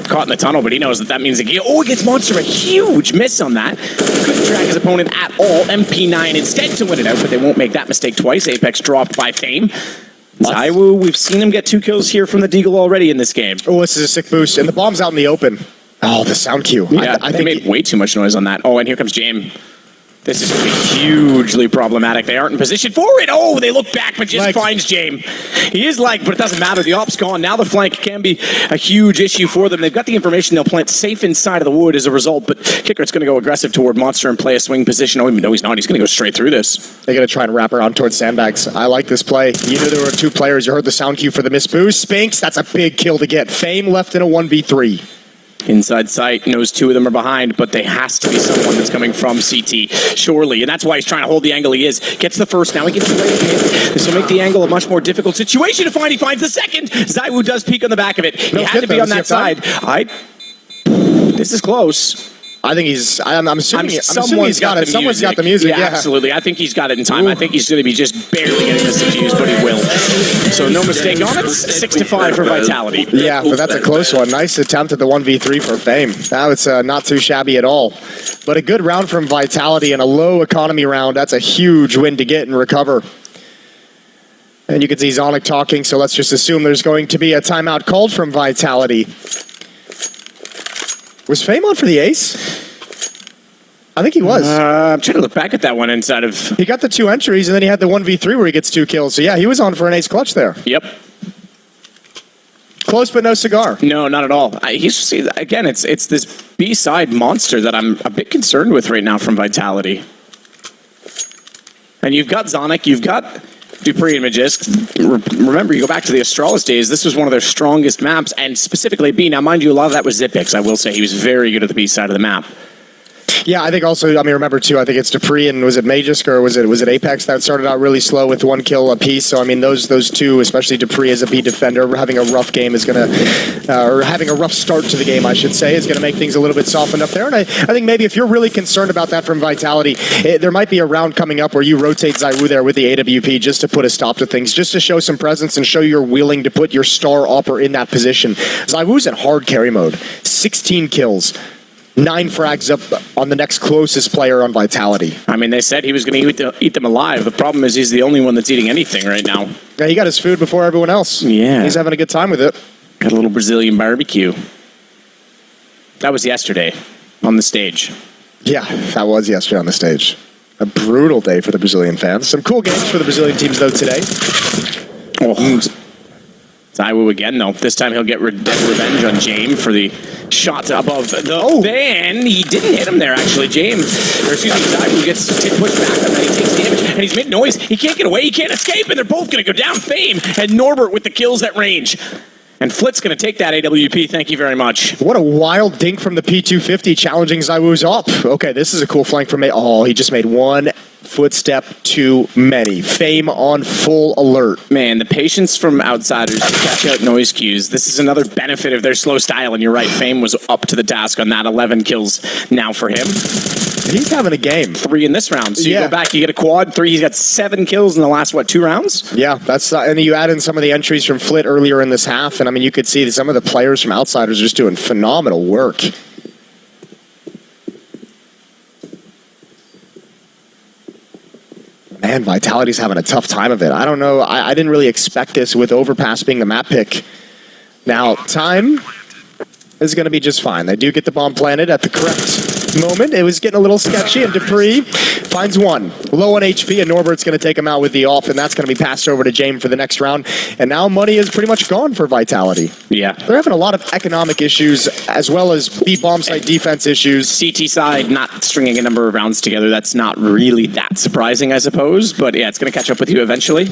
caught in the tunnel, but he knows that means he gets Monster a huge miss on that. Couldn't track his opponent at all. MP9 instead to win it out, but they won't make that mistake twice. Apex dropped by Fame. ZywOo, we've seen him get 2 kills here from the Deagle already in this game. Oh, this is a sick boost, and the bomb's out in the open. Oh, the sound cue. Yeah, I think made way too much noise on that. Oh, and here comes James. This is going to be hugely problematic. They aren't in position for it. Oh, they look back, but just finds James. He is but it doesn't matter. The op's gone. Now the flank can be a huge issue for them. They've got the information. They'll plant safe inside of the wood as a result, but Kickert's going to go aggressive toward Monster and play a swing position. Oh, no, he's not. He's going to go straight through this. They're going to try and wrap around towards sandbags. I like this play. You knew there were 2 players. You heard the sound cue for the miss boost. Spinks, that's a big kill to get. Fame left in a 1v3. Inside sight, knows 2 of them are behind, but they has to be someone that's coming from CT, surely. And that's why he's trying to hold the angle he is. Gets the first, now he gets the right hit. This will make the angle a much more difficult situation to find. He finds the second. ZywOo does peek on the back of it. He had to be on that side. This is close. I think I'm assuming he's got it. Someone's got the music. Yeah, absolutely. I think he's got it in time. I think he's going to be just barely getting this diffused, but he will. So no mistake on it. 6-5 for Vitality. Yeah, but that's a close one. Nice attempt at the 1v3 for Fame. That was not too shabby at all. But a good round from Vitality and a low economy round. That's a huge win to get and recover. And you can see Zonic talking, so let's just assume there's going to be a timeout called from Vitality. Was Fame on for the ace? I think he was. I'm trying to look back at that one inside of... He got the 2 entries, and then he had the 1v3 where he gets 2 kills. So yeah, he was on for an ace clutch there. Yep. Close, but no cigar. No, not at all. Again, it's this B-side monster that I'm a bit concerned with right now from Vitality. And you've got Zonic, you've got Dupree and Magisk. Remember, you go back to the Astralis days, this was one of their strongest maps, and specifically B. Now, mind you, a lot of that was Zipix. I will say he was very good at the B side of the map. Yeah, I think also, remember too, I think it's Dupree and was it Magisk or was it Apex that started out really slow with 1 kill apiece. So, those 2, especially Dupree as a B defender, having a rough game is going to, or having a rough start to the game, I should say, is going to make things a little bit softened up there. And I think maybe if you're really concerned about that from Vitality, there might be a round coming up where you rotate ZywOo there with the AWP just to put a stop to things, just to show some presence and show you're willing to put your star opper in that position. ZywOo's in hard carry mode, 16 kills. 9 frags up on the next closest player on Vitality. They said he was going to eat them alive. The problem is he's the only one that's eating anything right now. Yeah, he got his food before everyone else. Yeah. He's having a good time with it. Got a little Brazilian barbecue. That was yesterday on the stage. Yeah, that was yesterday on the stage. A brutal day for the Brazilian fans. Some cool games for the Brazilian teams, though, today. Oh, ZywOo again, though. This time he'll get revenge on James for the shot above the ban. He didn't hit him there, actually. ZywOo gets pushed back, and then he takes damage, and he's mid noise. He can't get away, he can't escape, and they're both going to go down. Fame and Norbert with the kills at range. And Flit's going to take that AWP. Thank you very much. What a wild dink from the P250 challenging ZywOo's up. Okay, this is a cool flank from me. Oh, he just made 1 footstep too many. Fame on full alert. Man, the patience from outsiders to catch out noise cues. This is another benefit of their slow style. And you're right, Fame was up to the task on that. 11 kills now for him. He's having a game. 3 in this round. So you go back, you get a quad. 3, he's got 7 kills in the last, 2 rounds? Yeah, that's and you add in some of the entries from Flit earlier in this half, and you could see that some of the players from Outsiders are just doing phenomenal work. Man, Vitality's having a tough time of it. I don't know. I didn't really expect this with Overpass being the map pick. Now, time is going to be just fine. They do get the bomb planted at the correct moment. It was getting a little sketchy, and Dupree finds 1. Low on HP, and Norbert's going to take him out with the off, and that's going to be passed over to James for the next round. And now money is pretty much gone for Vitality. Yeah. They're having a lot of economic issues, as well as B-bomb site defense issues. CT side not stringing a number of rounds together. That's not really that surprising, I suppose. But yeah, it's going to catch up with you eventually.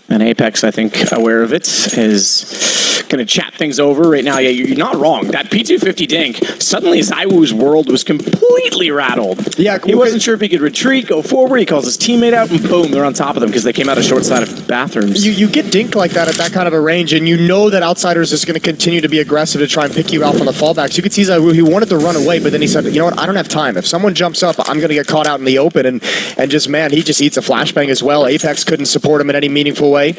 And Apex, I think, aware of it, is going to chat things over right now. Yeah, you're not wrong. That P250 dink, suddenly ZywOo's world was completely rattled. Yeah, he wasn't sure if he could retreat, go forward. He calls his teammate out, and boom, they're on top of them because they came out of short side of bathrooms. You get dinked like that at that kind of a range, and you know that Outsiders is going to continue to be aggressive to try and pick you out on the fallbacks. You could see ZywOo, he wanted to run away, but then he said, you know what, I don't have time. If someone jumps up, I'm going to get caught out in the open, and just, man, he just eats a flashbang as well. Apex couldn't support him in any meaningful way.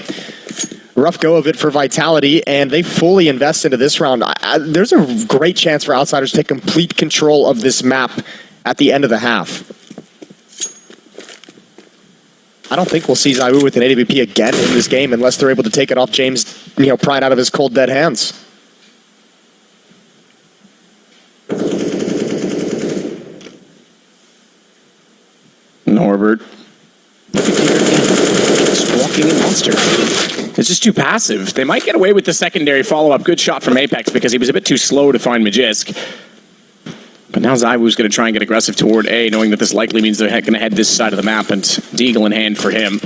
rough go of it for Vitality, and they fully invest into this round. There's a great chance for Outsiders to take complete control of this map at the end of the half. I don't think we'll see ZywOo with an AWP again in this game unless they're able to take it off James, prying out of his cold, dead hands. Norbert. Just walking in monster. It's just too passive. They might get away with the secondary follow-up. Good shot from Apex because he was a bit too slow to find Magisk. But now ZywOo's going to try and get aggressive toward A, knowing that this likely means they're going to head this side of the map, and Deagle in hand for him.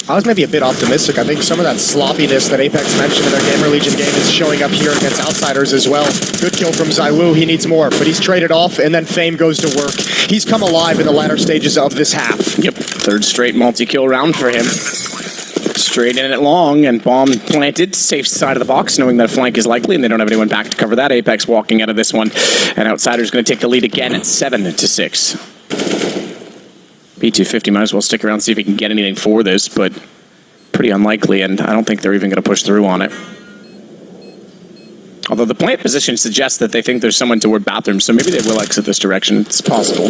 I was maybe a bit optimistic. I think some of that sloppiness that Apex mentioned in their Gamer Legion game is showing up here against Outsiders as well. Good kill from ZywOo. He needs more, but he's traded off, and then Fame goes to work. He's come alive in the latter stages of this half. Yep, third straight multi-kill round for him. Straight in it long, and bomb planted, safe side of the box, knowing that a flank is likely, and they don't have anyone back to cover that. Apex walking out of this one, and Outsiders going to take the lead again at 7-6. B250 might as well stick around, see if he can get anything for this, but pretty unlikely, and I don't think they're even going to push through on it. Although the plant position suggests that they think there's someone toward bathroom, so maybe they will exit this direction. It's possible.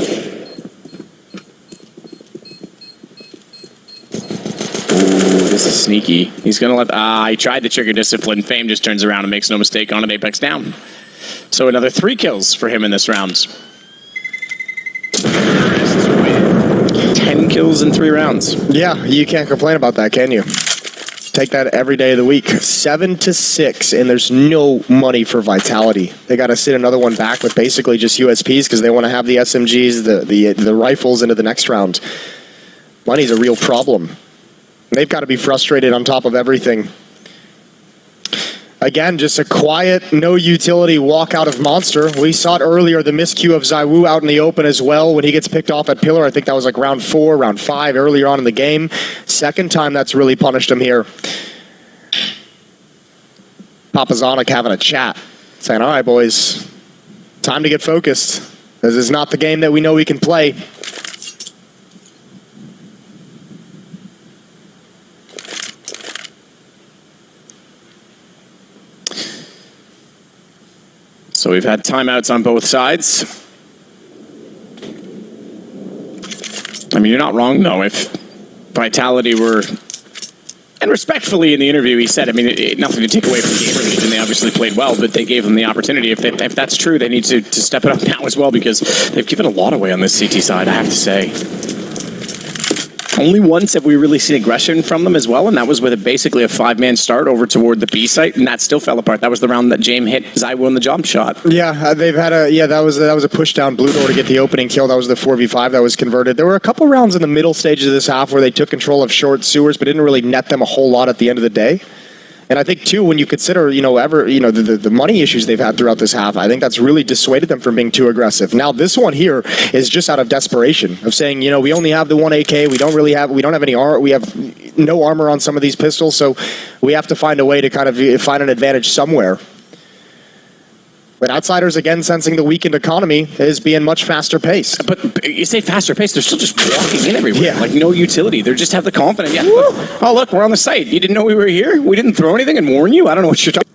This is sneaky. He's going to let... he tried to trigger discipline. Fame just turns around and makes no mistake on an Apex down. So another 3 kills for him in this round. 10 kills in 3 rounds. Yeah, you can't complain about that, can you? Take that every day of the week. 7-6, and there's no money for Vitality. They got to sit another one back with basically just USPs because they want to have the SMGs, the rifles into the next round. Money's a real problem. They've got to be frustrated on top of everything. Again, just a quiet, no utility walk out of Monster. We saw it earlier, the miscue of ZywOo out in the open as well when he gets picked off at Pillar. I think that was like round 4, round 5 earlier on in the game. Second time that's really punished him here. Papazonic having a chat, saying, all right, boys, time to get focused. This is not the game that we know we can play. So we've had timeouts on both sides. I mean, you're not wrong, though. If Vitality were... And respectfully in the interview, he said, I mean, nothing to take away from Gamer Legion. They obviously played well, but they gave them the opportunity. If that's true, they need to step it up now as well, because they've given a lot away on this CT side, I have to say. Only once have we really seen aggression from them as well, and that was with basically a 5-man start over toward the B site, and that still fell apart. That was the round that James hit ZywOo in the jump shot. Yeah, they've had that was a push down blue door to get the opening kill. That was the 4v5 that was converted. There were a couple rounds in the middle stages of this half where they took control of short sewers, but didn't really net them a whole lot at the end of the day. And I think, too, when you consider, the money issues they've had throughout this half, I think that's really dissuaded them from being too aggressive. Now, this one here is just out of desperation of saying, we only have the 1 AK, we don't have any armor, we have no armor on some of these pistols, so we have to find a way to kind of find an advantage somewhere. But Outsiders, again, sensing the weakened economy, is being much faster paced. But you say faster paced, they're still just walking in everywhere. Yeah. Like, no utility. They just have the confidence. Yeah, look, we're on the site. You didn't know we were here? We didn't throw anything and warn you? I don't know what you're talking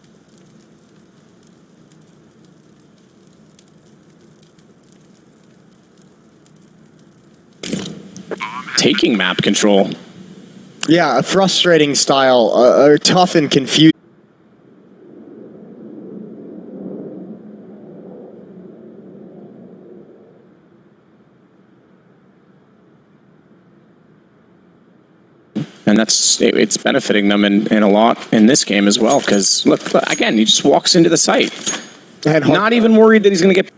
about. Taking map control. Yeah, a frustrating style, tough and confused. And it's benefiting them in a lot in this game as well. Because, look, again, he just walks into the site. And not even worried that he's going to get...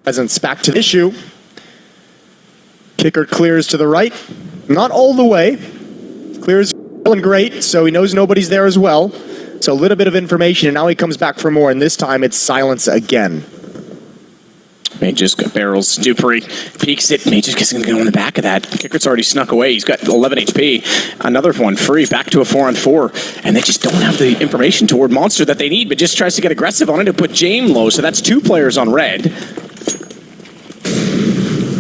presence back to the issue. Kicker clears to the right. Not all the way. Clears feeling great, so he knows nobody's there as well. So a little bit of information, and now he comes back for more, and this time it's silence again. Mages barrels. Dupree peeks it. Mages going to go in the back of that. Kicker's already snuck away. He's got 11 HP. Another one free. Back to a 4-on-4. And they just don't have the information toward Monster that they need, but just tries to get aggressive on it to put James low. So that's 2 players on red.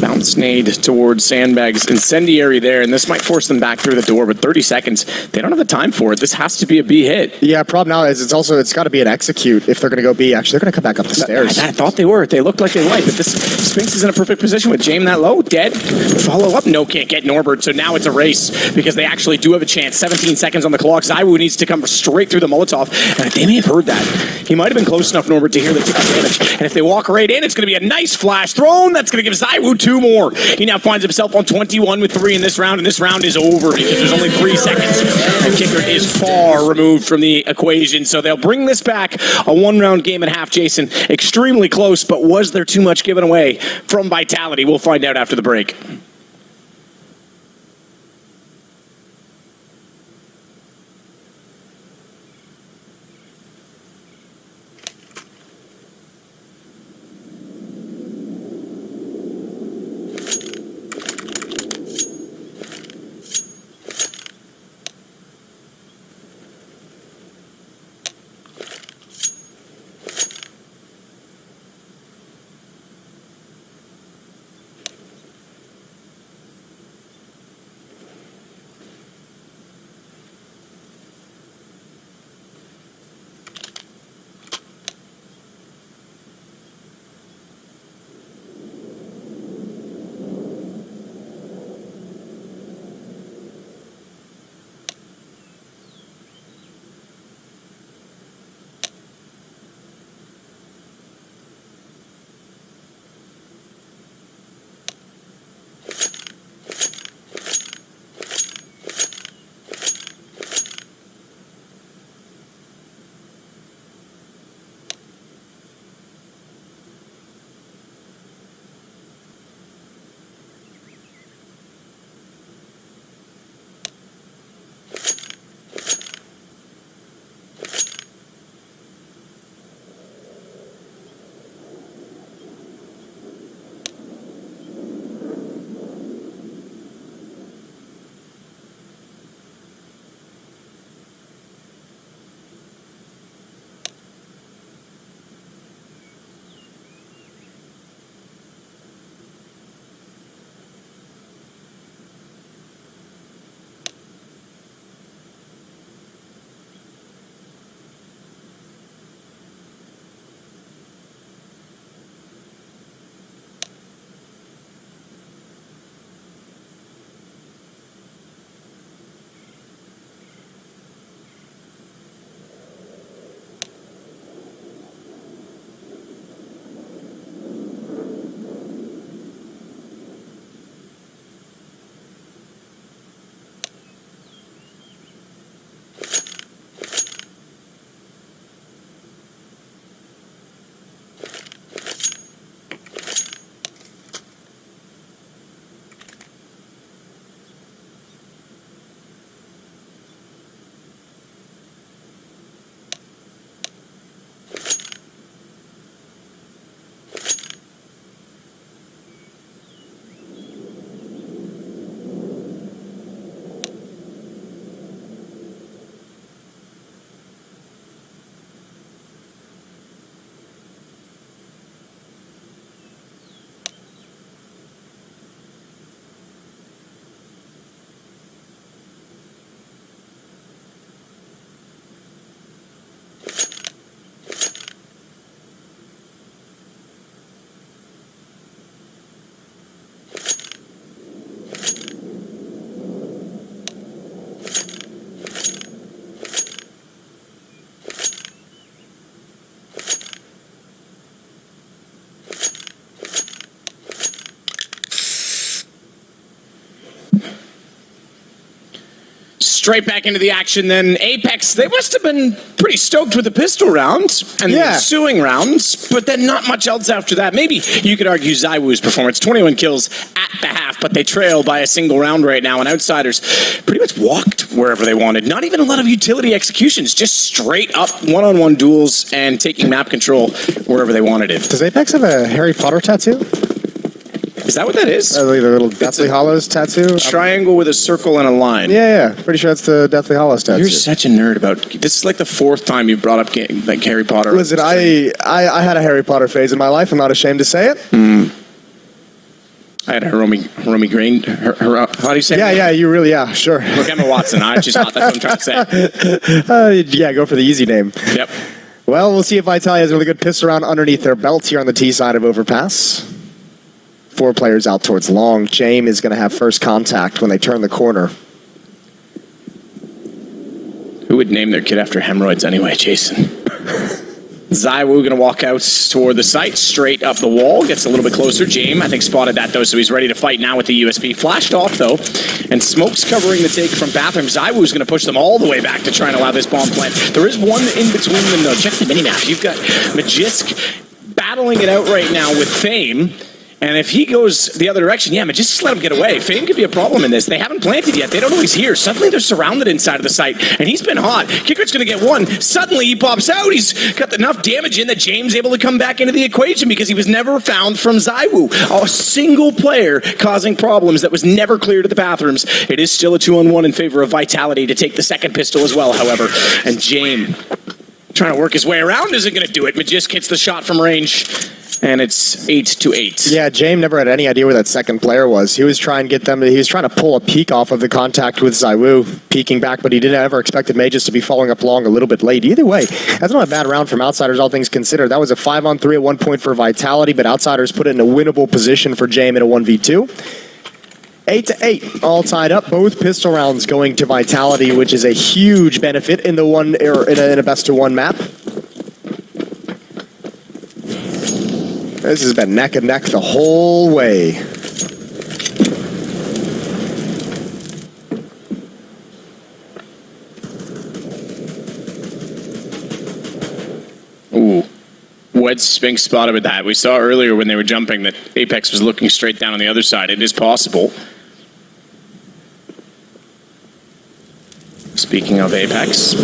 Bounce nade towards Sandbags. Incendiary there, and this might force them back through the door, but 30 seconds. They don't have the time for it. This has to be a B hit. Yeah, problem now is it's got to be an execute if they're going to go B. Actually, they're going to come back up the stairs. I thought they were. They looked like they might, but this Sphinx is in a perfect position with James that low. Dead. Follow up. No, can't get Norbert, so now it's a race because they actually do have a chance. 17 seconds on the clock. Zywoo needs to come straight through the Molotov, and they may have heard that. He might have been close enough, Norbert, to hear the damage. And if they walk right in, it's going to be a nice flash thrown. That's going to give Zywoo 2 more. He now finds himself on 21 with 3 in this round, and this round is over because there's only 3 seconds. And Kicker is far removed from the equation, so they'll bring this back. A 1-round game and a half, Jason. Extremely close, but was there too much given away from Vitality? We'll find out after the break. Straight back into the action then. Apex, they must have been pretty stoked with the pistol rounds and the ensuing rounds, but then not much else after that. Maybe you could argue ZywOo's performance, 21 kills at the half, but they trail by a single round right now, and Outsiders pretty much walked wherever they wanted. Not even a lot of utility executions, just straight up one-on-one duels and taking map control wherever they wanted it. Does Apex have a Harry Potter tattoo? Is that what that is? Like the little Deathly Hallows tattoo? Triangle with a circle and a line. Yeah. Pretty sure that's the Deathly Hallows tattoo. You're such a nerd about... This is like the fourth time you've brought up like Harry Potter. Listen, I had a Harry Potter phase in my life. I'm not ashamed to say it. I had a Hiromi Green. How do you say it? Yeah, you really, sure. Look, Emma Watson. She's hot. That's what I'm trying to say. Yeah, go for the easy name. Yep. Well, we'll see if Vitality has a really good pistol round underneath their belts here on the T side of Overpass. 4 players out towards long. Jame is going to have first contact when they turn the corner. Who would name their kid after hemorrhoids anyway, Jason? ZywOo going to walk out toward the site, straight up the wall, gets a little bit closer. Jame, I think, spotted that, though, so he's ready to fight now with the USP. Flashed off, though, and Smoke's covering the take from Bathroom. ZywOo's going to push them all the way back to try and allow this bomb plant. There is one in between them, though. Check the minimap. You've got Magisk battling it out right now with Fame. And if he goes the other direction, Magisk just let him get away. Fame could be a problem in this. They haven't planted yet. They don't know he's here. Suddenly they're surrounded inside of the site, and he's been hot. Kicker's going to get one. Suddenly he pops out. He's got enough damage in that James able to come back into the equation because he was never found from ZywOo. A single player causing problems that was never clear to the bathrooms. It is still a 2-on-1 in favor of Vitality to take the second pistol as well, however. And James trying to work his way around isn't going to do it. Magisk hits the shot from range. And it's 8-8. Yeah, Jame never had any idea where that second player was. He was trying to get them. He was trying to pull a peek off of the contact with ZywOo, peeking back, but he didn't ever expect Magisk to be following up long a little bit late. Either way, that's not a bad round from Outsiders, all things considered. That was a 5-on-3 at one point for Vitality, but Outsiders put it in a winnable position for Jame in a 1v2. 8-8, all tied up. Both pistol rounds going to Vitality, which is a huge benefit in the in a best-of-1 map. This has been neck and neck the whole way. Ooh. Wed Spink spotted with that. We saw earlier when they were jumping that Apex was looking straight down on the other side. It is possible. Speaking of Apex,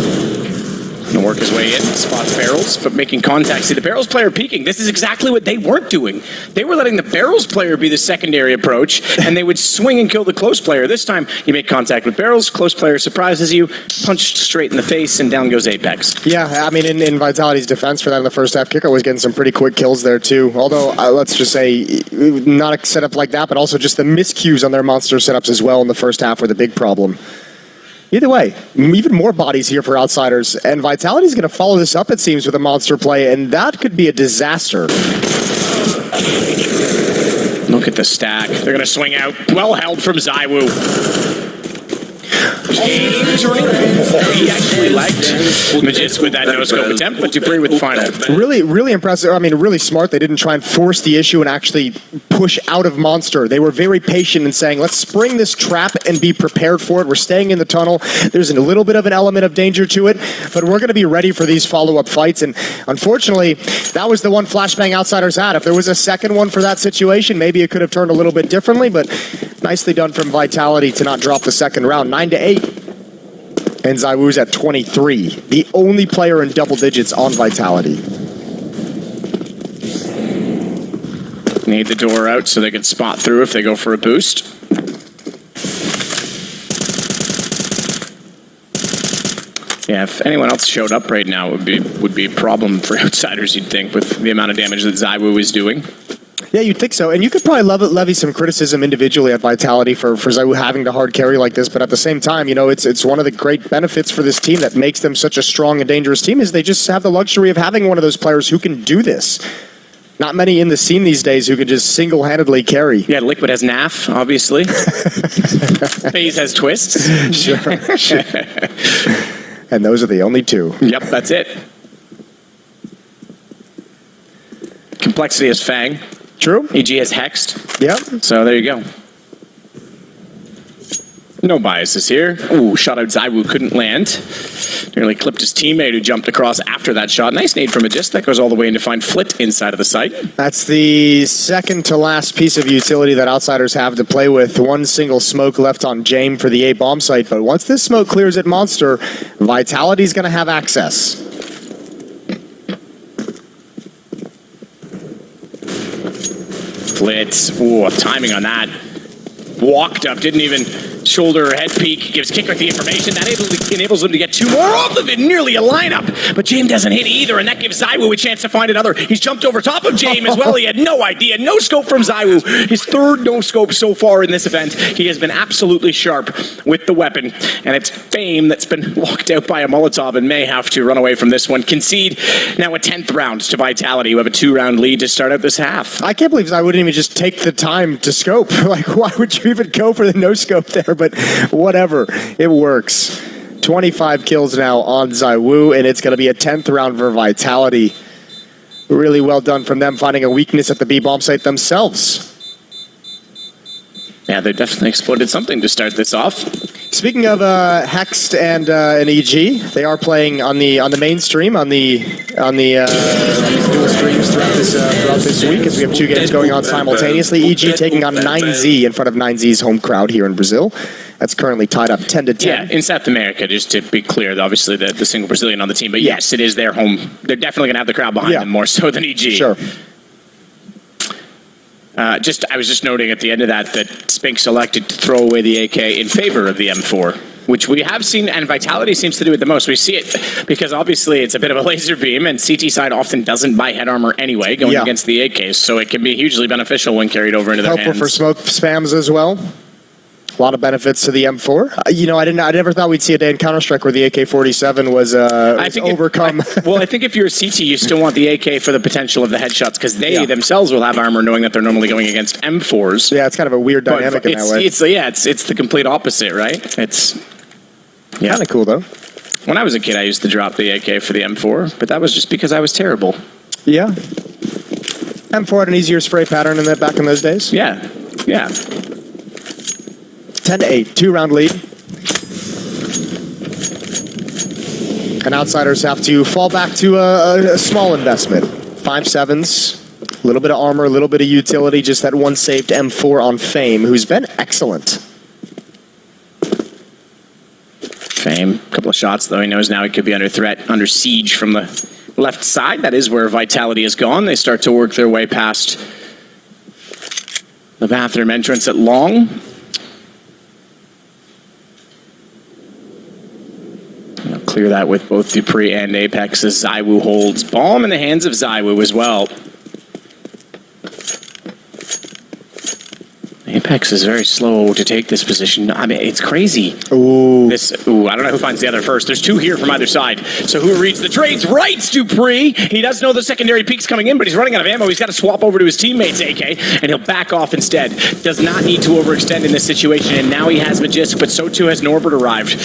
going to work his way in, spots Barrels, but making contact. See, the Barrels player peeking. This is exactly what they weren't doing. They were letting the Barrels player be the secondary approach, and they would swing and kill the close player. This time, you make contact with Barrels, close player surprises you, punched straight in the face, and down goes Apex. Yeah, I mean, in Vitality's defense for that in the first half, Kicker was getting some pretty quick kills there, too. Although, let's just say, not a setup like that, but also just the miscues on their monster setups as well in the first half were the big problem. Either way, even more bodies here for Outsiders, and Vitality's going to follow this up, it seems, with a monster play, and that could be a disaster. Look at the stack. They're going to swing out. Well held from ZywOo. He actually liked Magisk with that no-scope attempt, but Dupree with the final. Really, really impressive. I mean, really smart. They didn't try and force the issue and actually push out of Monster. They were very patient in saying, let's spring this trap and be prepared for it. We're staying in the tunnel. There's a little bit of an element of danger to it, but we're going to be ready for these follow-up fights. And unfortunately, that was the one flashbang Outsiders had. If there was a second one for that situation, maybe it could have turned a little bit differently, but nicely done from Vitality to not drop the second round. 9-8. And ZywOo's at 23, the only player in double digits on Vitality. Need the door out so they can spot through if they go for a boost. Yeah, if anyone else showed up right now, it would be a problem for Outsiders, you'd think, with the amount of damage that ZywOo is doing. Yeah, you'd think so. And you could probably levy some criticism individually at Vitality for ZywOo having to hard carry like this. But at the same time, you know, it's one of the great benefits for this team that makes them such a strong and dangerous team is they just have the luxury of having one of those players who can do this. Not many in the scene these days who can just single-handedly carry. Yeah, Liquid has NAF, obviously. FaZe has Twists. Sure. And those are the only two. Yep, that's it. Complexity has Fang. True. EG has Hexed. Yep. So there you go. No biases here. Ooh, shot out Zaiwu, couldn't land. Nearly clipped his teammate who jumped across after that shot. Nice nade from Magist. That goes all the way in to find Flit inside of the site. That's the second to last piece of utility that Outsiders have to play with. One single smoke left on Jame for the A bomb site, but once this smoke clears at Monster, Vitality's going to have access. Flit. Ooh, timing on that. Walked up, didn't even shoulder or head peek, gives Kickert the information. That enables them to get two more off of it, nearly a lineup. But Jame doesn't hit either, and that gives Zaiwu a chance to find another. He's jumped over top of Jame as well. He had no idea. No scope from Zaiwu. His third no scope so far in this event. He has been absolutely sharp with the weapon, and it's Fame that's been locked out by a Molotov and may have to run away from this one. Concede now a 10th round to Vitality, who have a 2-round lead to start out this half. I can't believe Zaiwu didn't even just take the time to scope. Like, why would you even go for the no scope there? But whatever, it works. 25 kills now on Zaiwu, and it's going to be a 10th round for Vitality. Really well done from them, finding a weakness at the B bomb site themselves. Yeah, they definitely exploited something to start this off. Speaking of Hext and EG, they are playing on the mainstream on the dual streams throughout this week, as we have two games going on simultaneously. EG taking on 9Z in front of 9Z's home crowd here in Brazil. That's currently tied up 10-10. Yeah, in South America, just to be clear, obviously the single Brazilian on the team, but yes, it is their home. They're definitely going to have the crowd behind them more so than EG. Sure. I was just noting at the end of that Spinks elected to throw away the AK in favor of the M4, which we have seen, and Vitality seems to do it the most. We see it because obviously it's a bit of a laser beam, and CT side often doesn't buy head armor anyway going against the AKs, so it can be hugely beneficial when carried over into their hands. Helpful for smoke spams as well. A lot of benefits to the M4. I never thought we'd see a day in Counter-Strike where the AK-47 was overcome. I think if you're a CT, you still want the AK for the potential of the headshots, because they themselves will have armor knowing that they're normally going against M4s. Yeah, it's kind of a weird dynamic in that way. It's the complete opposite, right? It's kind of cool, though. When I was a kid, I used to drop the AK for the M4, but that was just because I was terrible. Yeah. M4 had an easier spray pattern in that back in those days. Yeah. 10-8, 2-round lead. And Outsiders have to fall back to a small investment. 5-7s, a little bit of armor, a little bit of utility, just that one saved M4 on Fame, who's been excellent. Fame, a couple of shots, though. He knows now he could be under threat, under siege from the left side. That is where Vitality has gone. They start to work their way past the bathroom entrance at Long. Clear that with both Dupree and Apex as Zaiwu holds bomb in the hands of Zaiwu as well. Apex is very slow to take this position. I mean, it's crazy. Ooh. I don't know who finds the other first. There's two here from either side. So who reads the trades? Right, Dupree. He does know the secondary peek's coming in, but he's running out of ammo. He's got to swap over to his teammate's AK, and he'll back off instead. Does not need to overextend in this situation, and now he has Magist, but so too has Norbert arrived.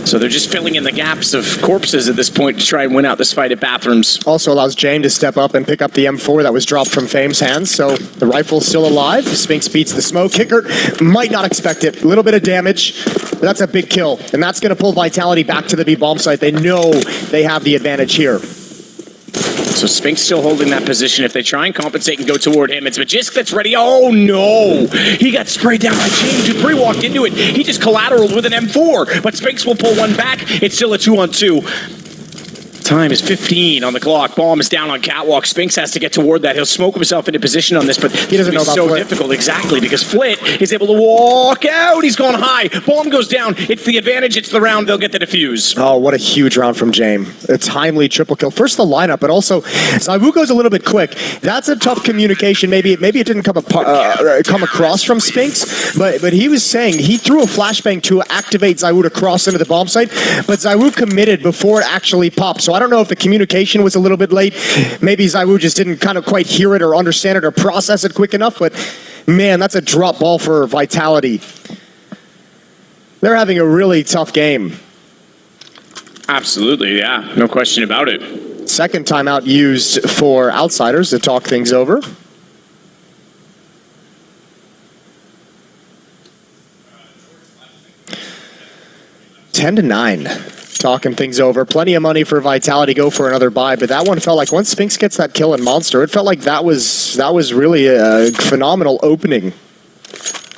So they're just filling in the gaps of corpses at this point to try and win out this fight at Bathrooms. Also allows Jame to step up and pick up the M4 that was dropped from Fame's hands, so the rifle's still alive. Spinks beats the smoke. Kicker might not expect it. A little bit of damage, but that's a big kill. And that's going to pull Vitality back to the B bomb site. They know they have the advantage here. So Spinks still holding that position. If they try and compensate and go toward him, it's Magisk that's ready. Oh no! He got sprayed down by James. Dupree walked into it. He just collateraled with an M4, but Spinks will pull one back. It's still a 2-on-2. Time is 15 on the clock. Bomb is down on catwalk. Spinks has to get toward that. He'll smoke himself into position on this, but he doesn't know about so Flit. difficult. Exactly, because Flit is able to walk out. He's gone high. Bomb goes down. It's the advantage. It's the round. They'll get the defuse. Oh, what a huge round from Jame. A timely triple kill. First the lineup, but also Zaiwu goes a little bit quick. That's a tough communication. Maybe it didn't come across from Spinks, but he was saying he threw a flashbang to activate Zaiwu to cross into the bomb site, but Zaiwu committed before it actually popped. So I don't know if the communication was a little bit late. Maybe Zaiwu just didn't kind of quite hear it or understand it or process it quick enough, but man, that's a drop ball for Vitality. They're having a really tough game. Absolutely, yeah. No question about it. Second timeout used for Outsiders to talk things over. 10-9. Talking things over. Plenty of money for Vitality, go for another buy, but that one felt like once Sphinx gets that kill in Monster, it felt like that was really a phenomenal opening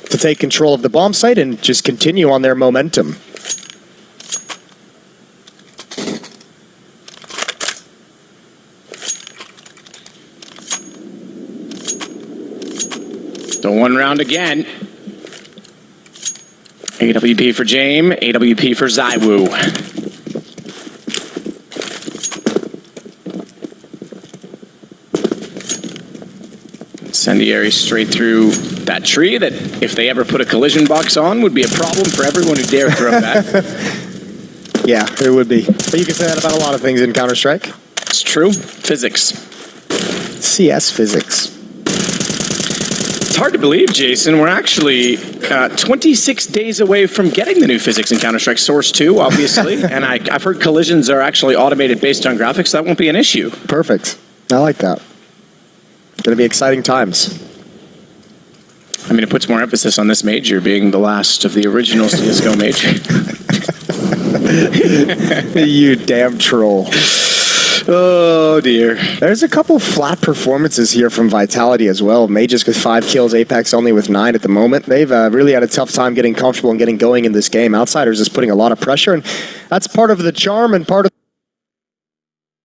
to take control of the bomb site and just continue on their momentum. So one round again. AWP for Jame, AWP for Zywoo. Incendiary straight through that tree that, if they ever put a collision box on, would be a problem for everyone who dare throw that. Yeah, it would be. But you can say that about a lot of things in Counter-Strike. It's true. Physics. CS physics. It's hard to believe, Jason. We're actually 26 days away from getting the new physics in Counter-Strike Source 2, obviously. And I've heard collisions are actually automated based on graphics. So that won't be an issue. Perfect. I like that. Going to be exciting times. I mean, it puts more emphasis on this major being the last of the original CSGO major. You damn troll. Oh, dear. There's a couple flat performances here from Vitality as well. Mages with 5 kills, Apex only with 9 at the moment. They've really had a tough time getting comfortable and getting going in this game. Outsiders is putting a lot of pressure, and that's part of the charm and part of